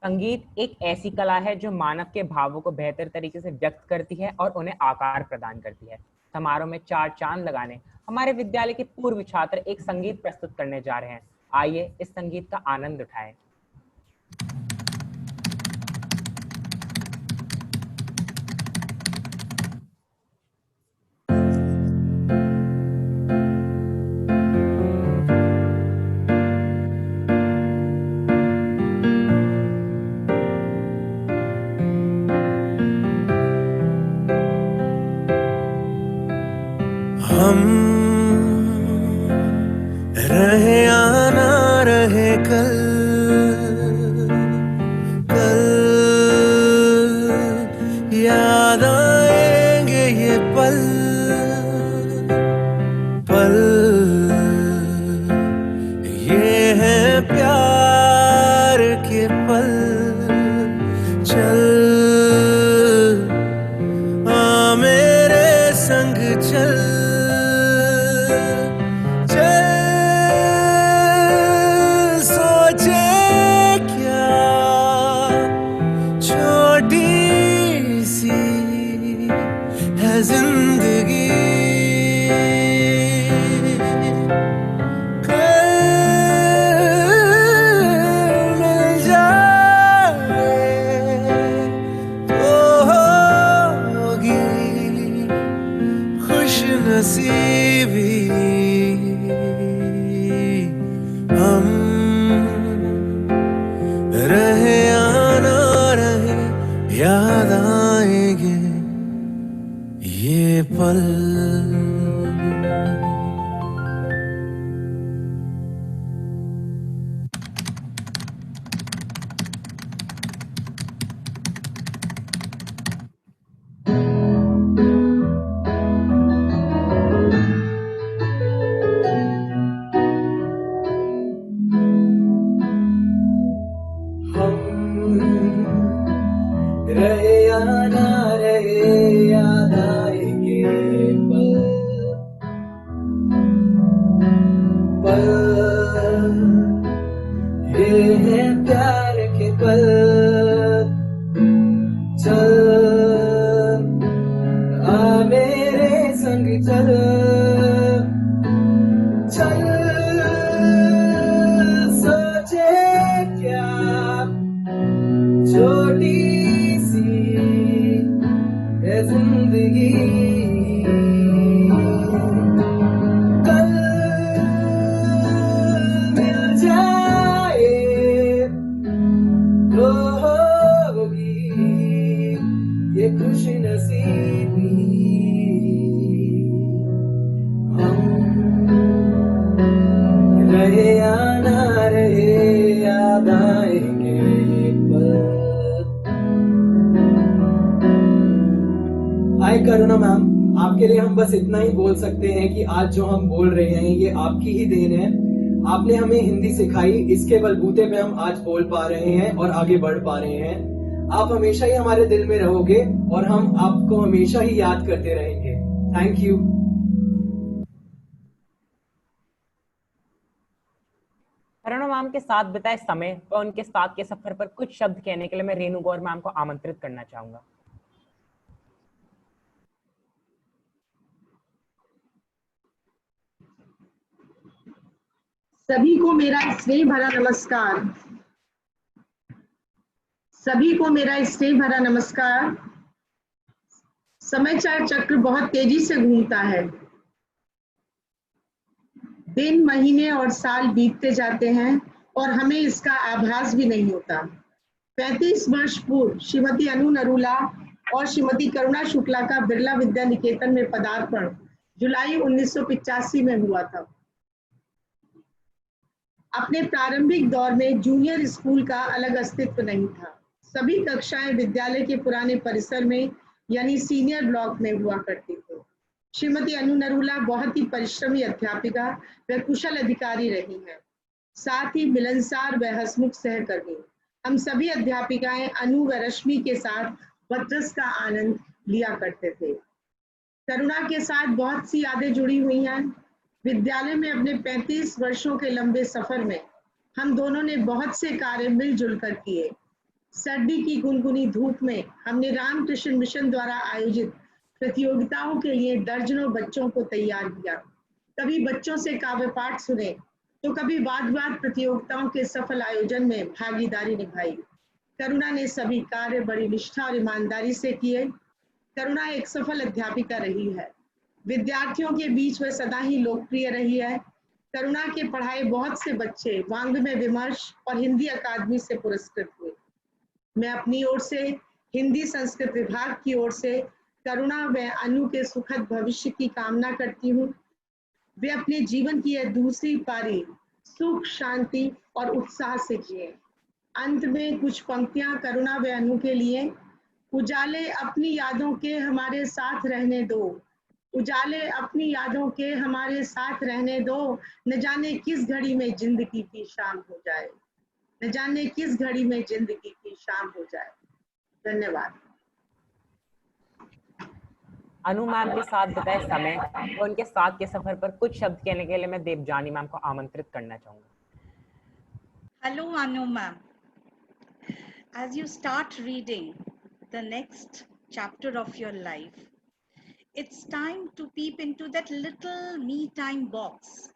संगीत एक ऐसी कला है जो मानव के भावों को बेहतर तरीके से व्यक्त करती है और उन्हें आकार प्रदान करती है। समारोह में 4 चांद लगाने हमारे विद्यालय के पूर्व छात्र एक संगीत प्रस्तुत करने जा रहे हैं। आइए इस संगीत का आनंद उठाएं। हम रहे आना रहे कल कल याद आएंगे ये पल पल ये है प्यार के पल चल आ मेरे संग चल जिंदगी कल मिल जाए तो होगी खुश नसीबी हम रहे आना रहे याद आएंगे ये पल रहे या ना रहे याद आएंगे पल ये है प्यार के पल चल आ मेरे संग चल चल सोचे क्या छोटी जिंदगी कल करुणा मैम, आपके लिए हम बस इतना ही बोल सकते हैं कि आज जो हम बोल रहे हैं ये आपकी ही देन है। आपने हमें हिंदी सिखाई, इसके बलबूते पे हम आज बोल पा रहे हैं और आगे बढ़ पा रहे हैं। आप हमेशा ही हमारे दिल में रहोगे और हम आपको हमेशा ही याद करते रहेंगे। Thank you. करुणा मैम के साथ बिताए समय और उनके साथ के सफर पर कुछ शब्द कहने के लिए मैं रेणु गौर मैम को आमंत्रित करना चाहूंगा। सभी को मेरा स्नेह भरा नमस्कार। सभी को मेरा स्नेह भरा नमस्कार। समय चक्र बहुत तेजी से घूमता है। दिन, महीने और साल बीतते जाते हैं और हमें इसका आभास भी नहीं होता। 35 वर्ष पूर्व श्रीमती अनु नरूला और श्रीमती करुणा शुक्ला का बिरला विद्या निकेतन में पदार्पण जुलाई 1985 में हुआ था। अपने प्रारंभिक दौर में जूनियर स्कूल का अलग अस्तित्व नहीं था। सभी कक्षाएं विद्यालय के पुराने परिसर में यानी सीनियर ब्लॉक में हुआ करती थी। श्रीमती अनु नरूला बहुत ही परिश्रमी अध्यापिका व कुशल अधिकारी रही हैं, साथ ही मिलनसार व हंसमुख सहकर्मी। हम सभी अध्यापिकाएं अनु व रश्मि के साथ वत्रस का आनंद लिया करते थे। करुणा के साथ बहुत सी यादें जुड़ी हुई हैं। विद्यालय में अपने 35 वर्षों के लंबे सफर में हम दोनों ने बहुत से कार्य मिलजुल कर किए। सर्दी की गुनगुनी धूप में हमने रामकृष्ण मिशन द्वारा आयोजित प्रतियोगिताओं के लिए दर्जनों बच्चों को तैयार किया। कभी बच्चों से काव्य पाठ सुने तो कभी वाद प्रतियोगिताओं के सफल आयोजन में भागीदारी निभाई। करुणा ने सभी कार्य बड़ी निष्ठा और ईमानदारी से किए। करुणा एक सफल अध्यापिका रही है। विद्यार्थियों के बीच वह सदा ही लोकप्रिय रही है। करुणा के पढ़ाए बहुत से बच्चे वांग्मय विमर्श और हिंदी अकादमी से पुरस्कृत हुए। मैं अपनी ओर से हिंदी संस्कृत विभाग की ओर से करुणा व अनु के सुखद भविष्य की कामना करती हूँ। वे अपने जीवन की यह दूसरी पारी सुख, शांति और उत्साह से जिए। अंत में कुछ पंक्तियां करुणा व अनु के लिए। उजाले अपनी यादों के हमारे साथ रहने दो, उजाले अपनी यादों के हमारे साथ रहने दो, न जाने किस घड़ी में जिंदगी की शाम हो जाए, न जाने किस घड़ी में जिंदगी की शाम हो जाए। धन्यवाद। अनु मैम के साथ बिताए समय और उनके साथ के सफर पर कुछ शब्द कहने के लिए मैं देवजानी मैम को आमंत्रित करना चाहूंगा। Hello, Anu ma'am. As you start reading the next chapter of your life, it's time to peep into that little me time box,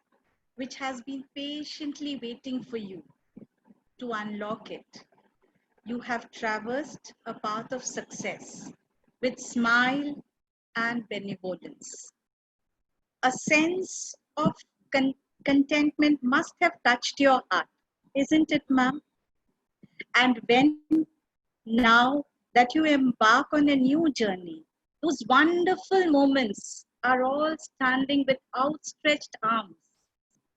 which has been patiently waiting for you to unlock it. You have traversed a path of success with smile and benevolence. A sense of contentment must have touched your heart, isn't it, ma'am? And when now that you embark on a new journey, those wonderful moments are all standing with outstretched arms,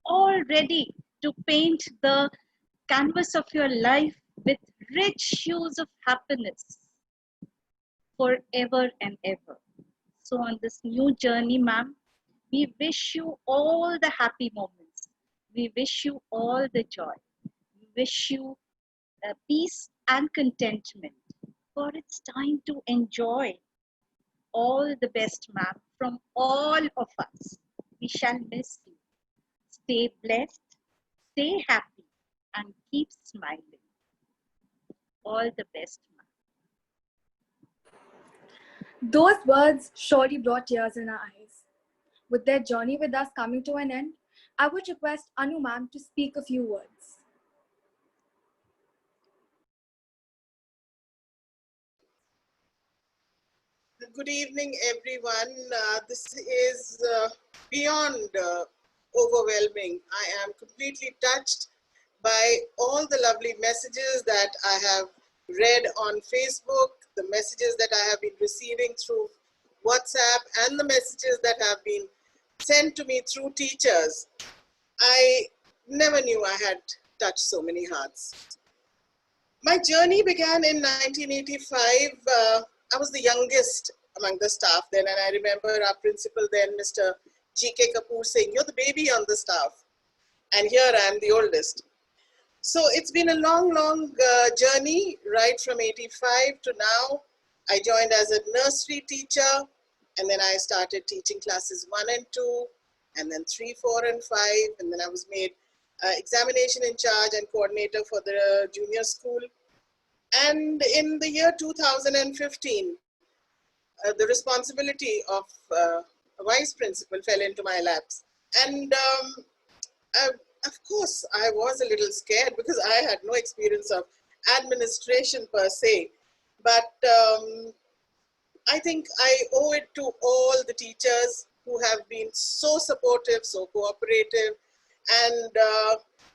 all ready to paint the canvas of your life with rich hues of happiness forever and ever. So on this new journey, ma'am, we wish you all the happy moments. We wish you all the joy. We wish you peace and contentment. For it's time to enjoy. All the best, ma'am, from all of us. We shall miss you. Stay blessed, stay happy, and keep smiling. All the best, ma'am. Those words surely brought tears in our eyes. With their journey with us coming to an end, I would request Anu ma'am to speak a few words. Good evening, everyone. This is beyond overwhelming. I am completely touched by all the lovely messages that I have read on Facebook, the messages that I have been receiving through WhatsApp, and the messages that have been sent to me through teachers. I never knew I had touched so many hearts. My journey began in 1985. I was the youngest among the staff then, and I remember our principal then, Mr. G.K. Kapoor, saying, "You're the baby on the staff." And here I am, the oldest. So it's been a long, long journey, right from 85 to now. I joined as a nursery teacher, and then I started teaching classes 1 and 2, and then 3, 4, and 5, and then I was made examination in charge and coordinator for the junior school. And in the year 2015, the responsibility of a vice principal fell into my laps. And of course, I was a little scared because I had no experience of administration per se. But I think I owe it to all the teachers who have been so supportive, so cooperative, and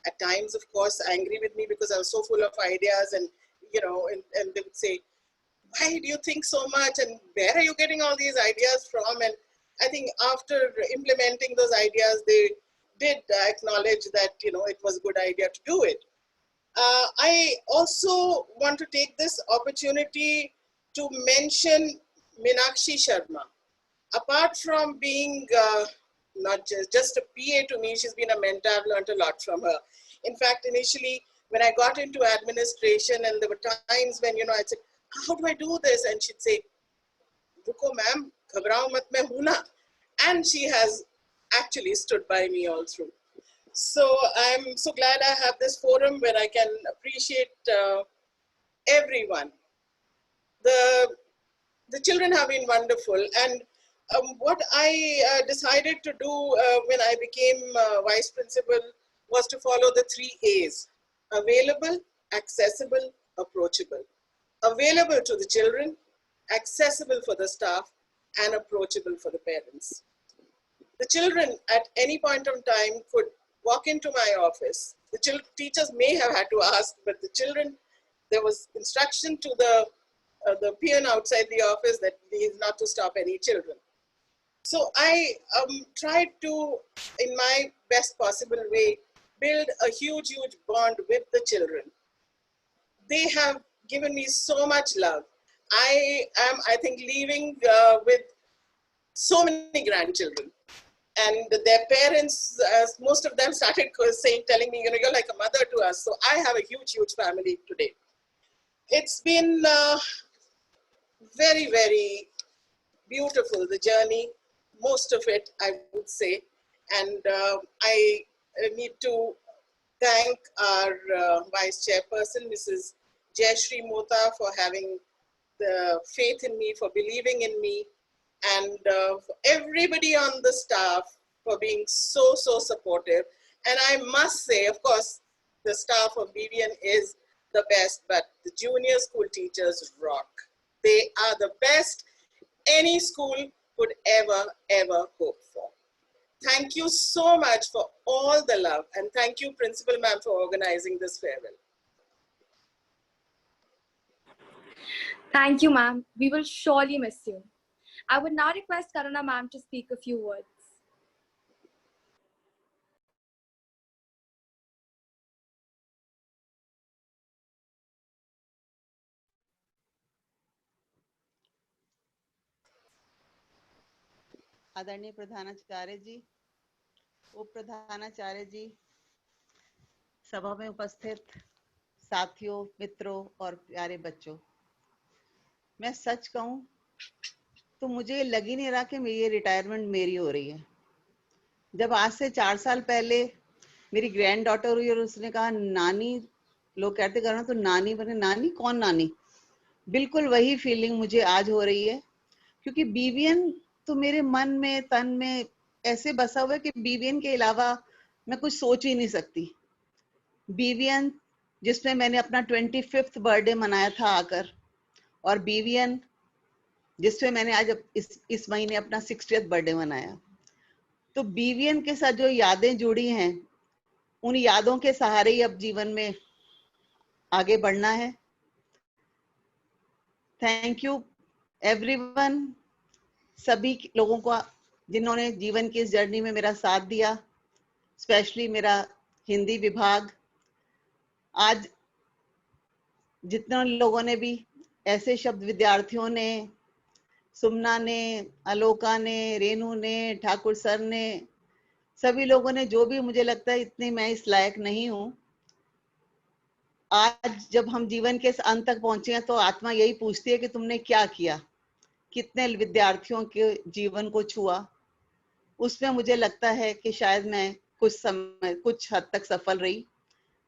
at times, of course, angry with me because I was so full of ideas, and and they would say, "Why do you think so much? And where are you getting all these ideas from?" And I think after implementing those ideas, they did acknowledge that it was a good idea to do it. I also want to take this opportunity to mention Meenakshi Sharma. Apart from being not just a PA to me, she's been a mentor. I've learned a lot from her. In fact, initially, when I got into administration, and there were times when, I'd say, "How do I do this?" And she'd say, "Ruko ma'am, ghabrao mat, main hu na." And she has actually stood by me all through. So I'm so glad I have this forum where I can appreciate everyone. The children have been wonderful, and what I decided to do when I became vice principal was to follow the 3 A's: available, accessible, approachable. Available to the children, accessible for the staff, and approachable for the parents. The children at any point of time could walk into my office. The teachers may have had to ask, but the children, there was instruction to the peon outside the office that he is not to stop any children. So I tried to, in my best possible way, build a huge, huge bond with the children. They have given me so much love. I am, I think, leaving with so many grandchildren. And their parents, most of them started telling me, "You're like a mother to us." So I have a huge, huge family today. It's been very, very beautiful, the journey, most of it, I would say. And I need to thank our Vice Chairperson, Mrs. Jayashree Mota, for having the faith in me, for believing in me, and for everybody on the staff for being so, so supportive. And I must say, of course, the staff of BVN is the best, but the junior school teachers rock. They are the best any school could ever, ever hope for. Thank you so much for all the love, and thank you, Principal Ma'am, for organizing this farewell. Thank you, ma'am. We will surely miss you. I would now request Karuna ma'am to speak a few words. आदरणीय प्रधानाचार्य जी, उप प्रधानाचार्य जी, सभा में उपस्थित साथियों, मित्रों और प्यारे बच्चों, मैं सच कहूं तो मुझे लग ही नहीं रहा कि ये रिटायरमेंट मेरी हो रही है। जब आज से 4 साल पहले मेरी ग्रैंड डॉटर हुई और उसने कहा नानी, लोग कहते करना तो नानी बने, नानी कौन नानी, बिल्कुल वही फीलिंग मुझे आज हो रही है। क्योंकि बीवीएन तो मेरे मन में, तन में ऐसे बसा हुआ है कि बीवीएन के अलावा मैं कुछ सोच ही नहीं सकती। बीवीएन जिसमें मैंने अपना 25th बर्थडे मनाया था आकर, और बीवीएन जिसमें मैंने आज इस महीने अपना 60th बर्थडे मनाया। तो बीवीएन के साथ जो यादें जुड़ी हैं, उन यादों के सहारे ही अब जीवन में आगे बढ़ना है। थैंक यू एवरीवन, सभी लोगों को जिन्होंने जीवन की इस जर्नी में मेरा साथ दिया, स्पेशली मेरा हिंदी विभाग। आज जितने लोगों ने भी ऐसे शब्द विद्यार्थियों ने, सुमना ने, आलोका ने, रेनू ने, ठाकुर सर ने, सभी लोगों ने, जो भी मुझे लगता है इतनी मैं इस लायक नहीं हूँ। आज जब हम जीवन के इस अंत तक पहुंचे हैं तो आत्मा यही पूछती है कि तुमने क्या किया, कितने विद्यार्थियों के जीवन को छुआ। उसमें मुझे लगता है कि शायद मैं कुछ हद तक सफल रही।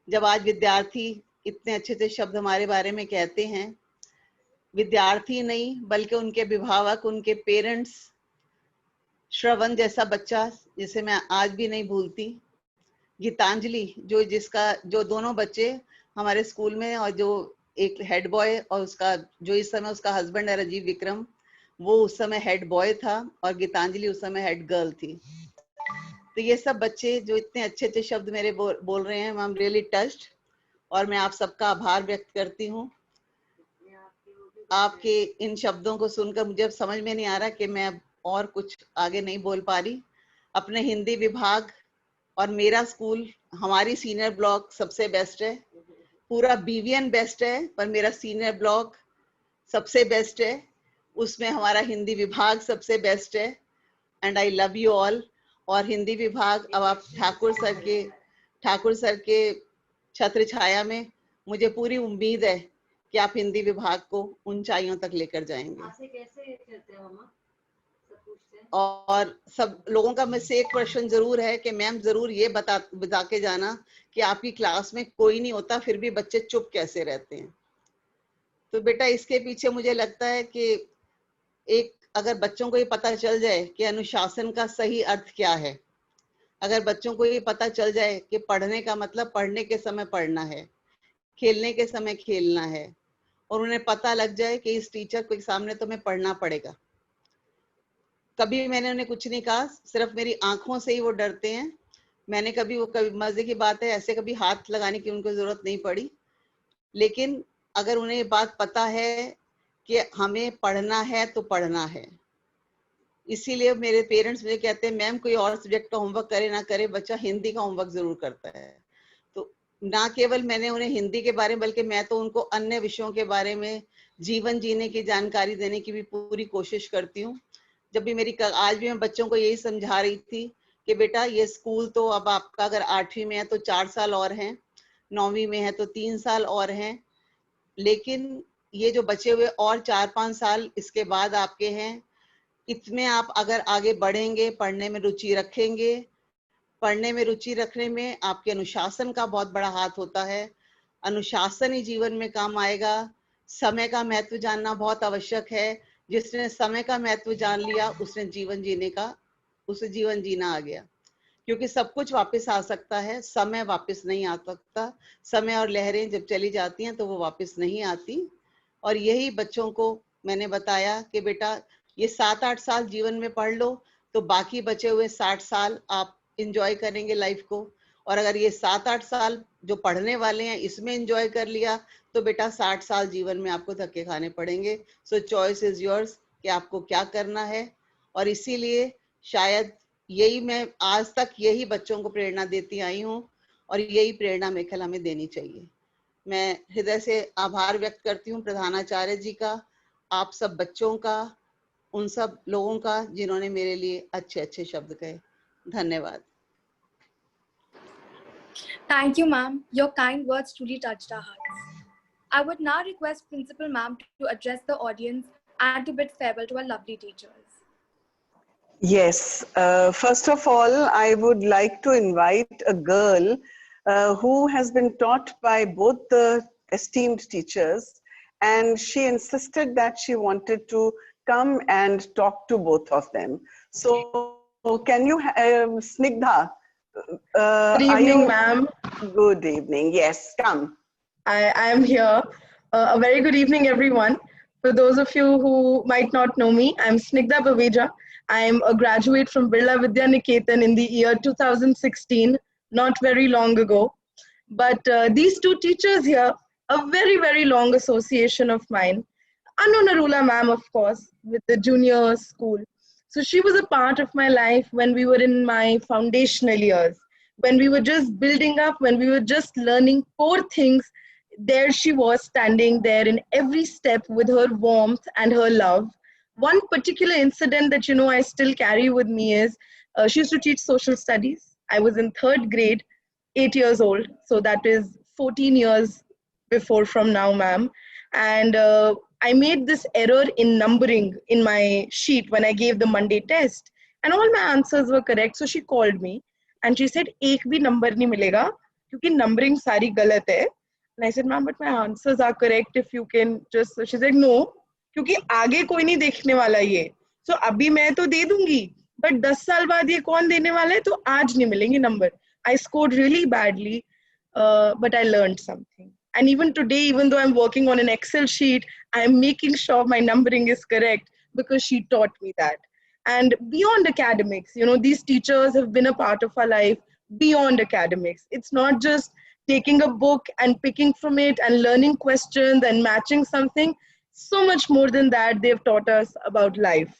जब आज विद्यार्थी इतने अच्छे अच्छे शब्द हमारे बारे में कहते हैं, विद्यार्थी नहीं बल्कि उनके अभिभावक, उनके पेरेंट्स, श्रवण जैसा बच्चा जिसे मैं आज भी नहीं भूलती, गीतांजलि जो दोनों बच्चे हमारे स्कूल में, और जो एक हेड बॉय और उसका जो इस समय उसका हस्बैंड है राजीव विक्रम, वो उस समय हेड बॉय था और गीतांजलि उस समय हेड गर्ल थी। तो ये सब बच्चे जो इतने अच्छे अच्छे शब्द मेरे बोल रहे हैं, आई एम रियली टच्ड, और मैं आप सबका आभार व्यक्त करती हूँ। आपके इन शब्दों को सुनकर मुझे अब समझ में नहीं आ रहा कि मैं अब और कुछ आगे नहीं बोल पा रही। अपने हिंदी विभाग और मेरा स्कूल, हमारी सीनियर ब्लॉक सबसे बेस्ट है, पूरा BVN बेस्ट है, पर मेरा सीनियर ब्लॉक सबसे बेस्ट है, उसमें हमारा हिंदी विभाग सबसे बेस्ट है, and I love you all. और हिंदी विभाग अब आप ठाकुर सर के छत्र छाया में, मुझे पूरी उम्मीद है कि आप हिंदी विभाग को ऊंचाइयों तक लेकर जाएंगे। और सब लोगों का मुझसे एक प्रश्न जरूर है कि मैम जरूर ये बता के जाना कि आपकी क्लास में कोई नहीं होता फिर भी बच्चे चुप कैसे रहते हैं। तो बेटा इसके पीछे मुझे लगता है कि अगर बच्चों को ये पता चल जाए कि अनुशासन का सही अर्थ क्या है, अगर बच्चों को ये पता चल जाए कि पढ़ने का मतलब पढ़ने के समय पढ़ना है, खेलने के समय खेलना है, और उन्हें पता लग जाए कि इस टीचर के सामने तो मैं पढ़ना पड़ेगा। कभी मैंने उन्हें कुछ नहीं कहा, सिर्फ मेरी आंखों से ही वो डरते हैं। मैंने कभी मजे की बात है, ऐसे कभी हाथ लगाने की उनको जरूरत नहीं पड़ी। लेकिन अगर उन्हें ये बात पता है कि हमें पढ़ना है तो पढ़ना है, इसीलिए मेरे पेरेंट्स मुझे कहते हैं मैम कोई और सब्जेक्ट का होमवर्क करे ना करे, बच्चा हिंदी का होमवर्क जरूर करता है। तो ना केवल मैंने उन्हें हिंदी के बारे में, बल्कि मैं तो उनको अन्य विषयों के बारे में, जीवन जीने की जानकारी देने की भी पूरी कोशिश करती हूँ। जब भी आज भी मैं बच्चों को यही समझा रही थी कि बेटा ये स्कूल तो अब आपका अगर 8वीं में है तो 4 साल और हैं, 9वीं में है तो 3 साल और हैं, लेकिन ये जो बचे हुए और 4-5 साल इसके बाद आपके हैं, इसमें आप अगर आगे बढ़ेंगे, पढ़ने में रुचि रखेंगे, पढ़ने में रुचि रखने में आपके अनुशासन का बहुत बड़ा हाथ होता है। अनुशासन ही जीवन में काम आएगा। समय का महत्व जानना बहुत आवश्यक है। जिसने समय का महत्व जान लिया उसे जीवन जीना आ गया, क्योंकि सब कुछ वापस आ सकता है, समय वापस नहीं आ सकता। समय और लहरें जब चली जाती हैं तो वो वापस नहीं आती। और यही बच्चों को मैंने बताया कि बेटा ये 7-8 साल जीवन में पढ़ लो तो बाकी बचे हुए 60 साल आप इंजॉय करेंगे लाइफ को। और अगर ये 7-8 साल जो पढ़ने वाले हैं इसमें इंजॉय कर लिया तो बेटा 60 साल जीवन में आपको धक्के खाने पड़ेंगे। सो चॉइस इज योर्स कि आपको क्या करना है। और इसीलिए शायद यही मैं आज तक यही बच्चों को प्रेरणा देती आई हूँ, और यही प्रेरणा मेरे ख्याल हमें देनी चाहिए। मैं हृदय से आभार व्यक्त करती हूँ प्रधानाचार्य जी का, आप सब बच्चों का, उन सब लोगों का जिन्होंने मेरे लिए अच्छे अच्छे शब्द कहे। धन्यवाद। Thank you, ma'am. Your kind words truly touched our hearts. I would now request Principal Ma'am to address the audience and to bid farewell to our lovely teachers. Yes. First of all, I would like to invite a girl who has been taught by both the esteemed teachers, and she insisted that she wanted to come and talk to both of them. So, can you, Snigdha? Good evening, ma'am. Good evening. Yes, come. I am here. A very good evening, everyone. For those of you who might not know me, I'm Snigdha Baveja. I am a graduate from Birla Vidya Niketan in the year 2016, not very long ago. But these two teachers here, a very, very long association of mine. Anu Narula ma'am, of course, with the junior school. So she was a part of my life when we were in my foundational years, when we were just building up, when we were just learning core things. There she was standing there in every step with her warmth and her love. one particular incident that, you know, I still carry with me is she used to teach social studies. I was in 3rd grade, 8 years old. So that is 14 years before from now, ma'am. And I made this error in numbering in my sheet when I gave the Monday test. And all my answers were correct. So she called me and she said, "Ek bhi number nahi milega, kyunki numbering sari galat hai." And I said, "Ma'am, but my answers are correct. If you can just," she's like, "No, क्योंकि आगे कोई नहीं देखने वाला ये, so अभी मैं तो दे दूंगी, but 10 साल बाद ये कौन देने वाला है, तो आज नहीं मिलेंगे number." I scored really badly, but I learned something. And even today, even though I'm working on an Excel sheet, I'm making sure my numbering is correct because she taught me that. And beyond academics, you know, these teachers have been a part of our life beyond academics. It's not just taking a book and picking from it and learning questions and matching something. So much more than that, they've taught us about life.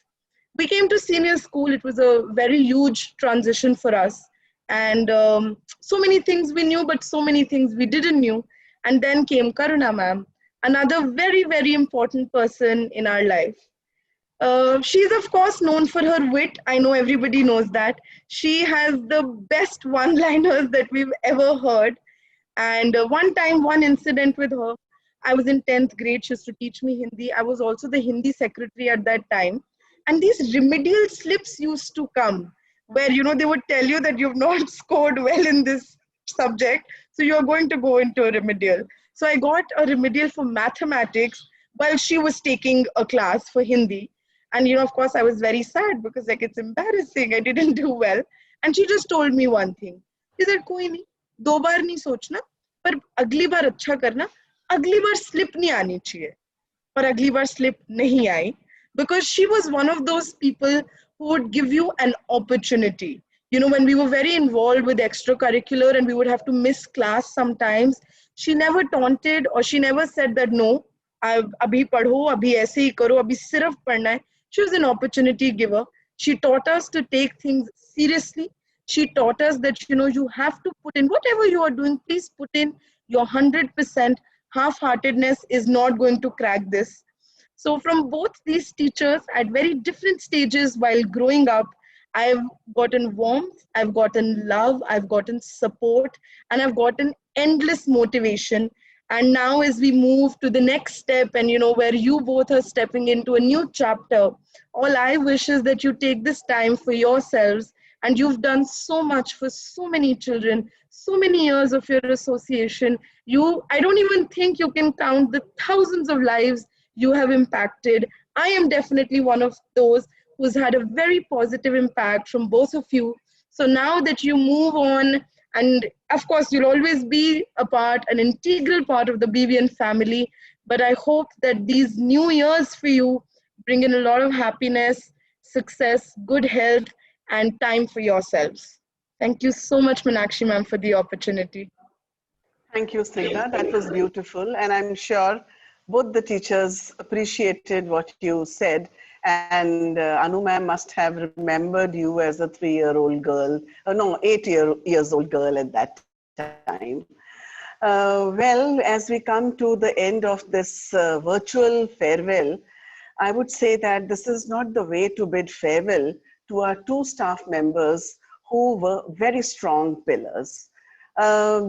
We came to senior school. It was a very huge transition for us. And so many things we knew, but so many things we didn't knew. And then came Karuna ma'am, another very, very important person in our life. She's of course known for her wit. I know everybody knows that. She has the best one-liners that we've ever heard. And one time, one incident with her, I was in 10th grade. She used to teach me Hindi. I was also the Hindi secretary at that time. And these remedial slips used to come where, you know, they would tell you that you've not scored well in this subject, so you're going to go into a remedial. So I got a remedial for mathematics while she was taking a class for Hindi. And, you know, of course, I was very sad because, like, it's embarrassing. I didn't do well. And she just told me one thing. She said, "Koi nahi, do baar nahi sochna, par agli baar acha karna, agli baar slip nahi aani chahiye." Par agli baar slip nahi aayi because she was one of those people who would give you an opportunity. You know, when we were very involved with extracurricular and we would have to miss class sometimes, she never taunted or she never said that, "No, abhi padho, abhi aise hi karo, abhi sirf padhna hai." She was an opportunity giver. She taught us to take things seriously. She taught us that, you know, you have to put in whatever you are doing, please put in your 100%. Half-heartedness is not going to crack this. So from both these teachers at very different stages while growing up, I've gotten warmth, I've gotten love, I've gotten support, and I've gotten endless motivation. And now as we move to the next step and, you know, where you both are stepping into a new chapter, all I wish is that you take this time for yourselves. And you've done so much for so many children, so many years of your association. I don't even think you can count the thousands of lives you have impacted. I am definitely one of those who's had a very positive impact from both of you. So now that you move on, and of course, you'll always be an integral part of the BVN family, but I hope that these new years for you bring in a lot of happiness, success, good health, and time for yourselves. Thank you so much, Meenakshi ma'am, for the opportunity. Thank you, Snigdha. That was beautiful. And I'm sure both the teachers appreciated what you said. And Anu ma'am must have remembered you as a 3-year-old girl, no, 8 years old girl at that time. Well, as we come to the end of this virtual farewell, I would say that this is not the way to bid farewell to our 2 staff members who were very strong pillars.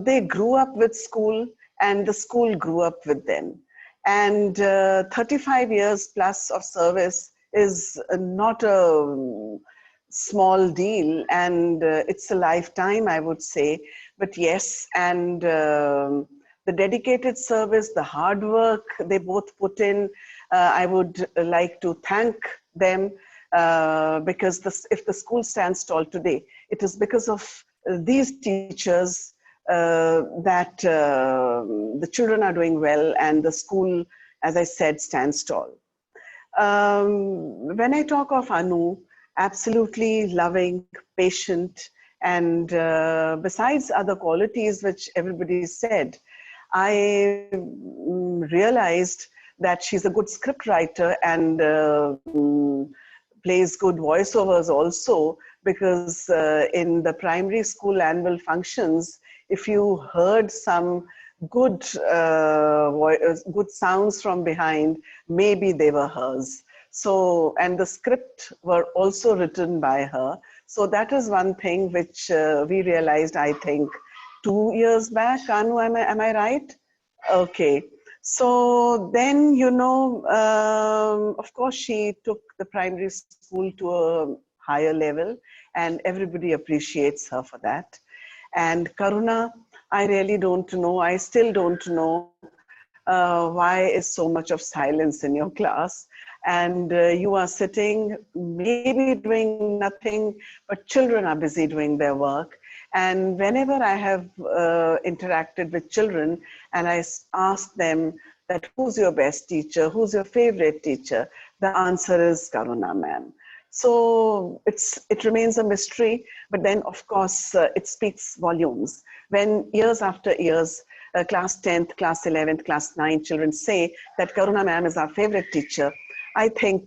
They grew up with school and the school grew up with them. And 35 years plus of service is not a small deal, and it's a lifetime, I would say. But yes, and the dedicated service, the hard work they both put in, I would like to thank them because if the school stands tall today, it is because of these teachers that the children are doing well and the school, as I said, stands tall. When I talk of Anu, absolutely loving, patient, and besides other qualities which everybody said, I realized that she's a good script writer and plays good voiceovers also, because in the primary school annual functions, if you heard some good sounds from behind, maybe they were hers. So, and the script were also written by her. So that is one thing which we realized, I think, 2 years back. Anu, am I right? Okay. So then, you know, of course, she took the primary school to a higher level, and everybody appreciates her for that. And Karuna, I really don't know, I still don't know why is so much of silence in your class. And you are sitting, maybe doing nothing, but children are busy doing their work. And whenever I have interacted with children and I ask them that who's your best teacher, who's your favorite teacher, the answer is Karuna ma'am. So it remains a mystery, but then of course it speaks volumes. When years after years, class 10th, class 11th, class 9 children say that Karuna ma'am is our favorite teacher, I think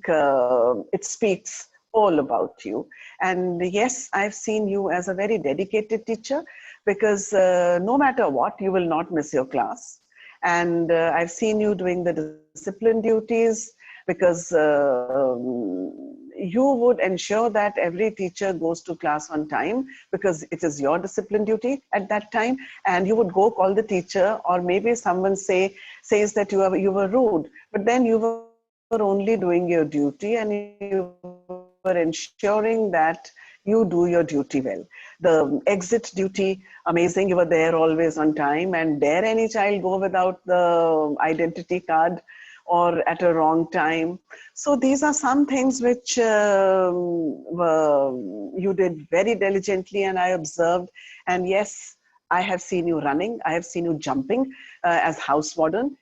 it speaks all about you. And yes, I've seen you as a very dedicated teacher, because no matter what, you will not miss your class. And I've seen you doing the discipline duties, because you would ensure that every teacher goes to class on time, because it is your discipline duty at that time, and you would go call the teacher, or maybe someone says that you were rude, but then you were only doing your duty and you were ensuring that you do your duty well. The exit duty, amazing, you were there always on time, and dare any child go without the identity card or at a wrong time. So these are some things which you did very diligently, and I observed. And yes, I have seen you running, I have seen you jumping as house warden,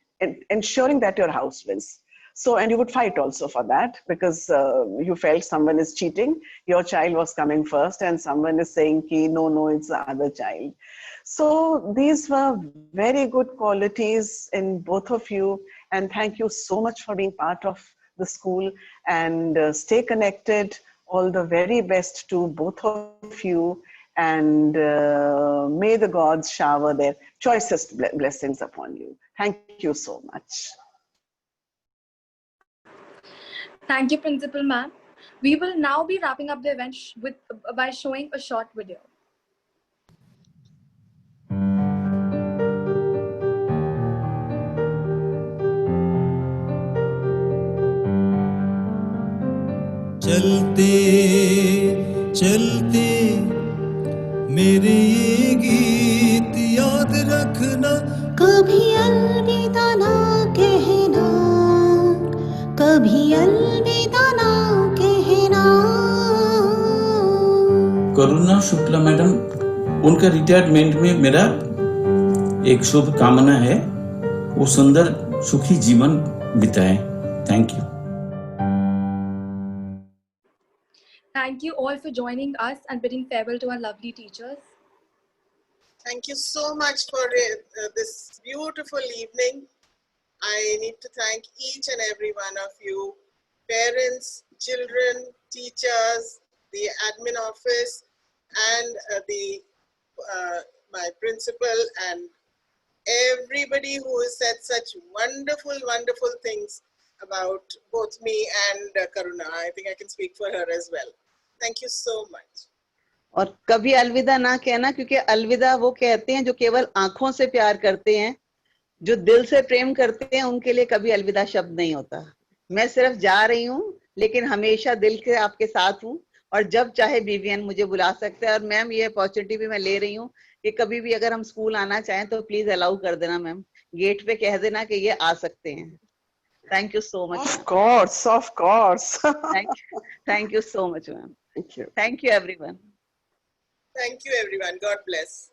ensuring that your house wins. So, and you would fight also for that, because you felt someone is cheating, your child was coming first, and someone is saying, no, it's the other child. So these were very good qualities in both of you, and thank you so much for being part of the school, and stay connected. All the very best to both of you, and may the gods shower their choicest blessings upon you. Thank you so much. Thank you, Principal Ma'am. We will now be wrapping up the event by showing a short video. चलते चलते मेरे ये गीत याद रखना, कभी अलविदा ना कहना, कभी अलविदा ना कहना। करुणा शुक्ला मैडम, उनका रिटायरमेंट में मेरा एक शुभ कामना है, वो सुंदर सुखी जीवन बिताएं। Thank you. Thank you all for joining us and bidding farewell to our lovely teachers. Thank you so much for this beautiful evening. I need to thank each and every one of you, parents, children, teachers, the admin office, and my principal, and everybody who has said such wonderful, wonderful things about both me and Karuna. I think I can speak for her as well. Thank you so much. और कभी अलविदा ना कहना, क्योंकि अलविदा वो कहते हैं जो केवल आंखों से प्यार करते हैं, जो दिल से प्रेम करते हैं, उनके लिए कभी अलविदा शब्द नहीं होता। मैं सिर्फ जा रही हूँ, लेकिन हमेशा दिल के आपके साथ हूँ, और जब चाहे BVN मुझे बुला सकते हैं। और मैम, ये अपॉर्चुनिटी भी मैं ले रही हूँ कि कभी भी अगर हम स्कूल आना चाहें तो प्लीज अलाउ कर देना मैम, गेट पे कह देना कि ये आ सकते हैं। Thank you so much. Of course, of course. Thank you so much, ma'am. Thank you. Thank you, everyone. Thank you, everyone. God bless.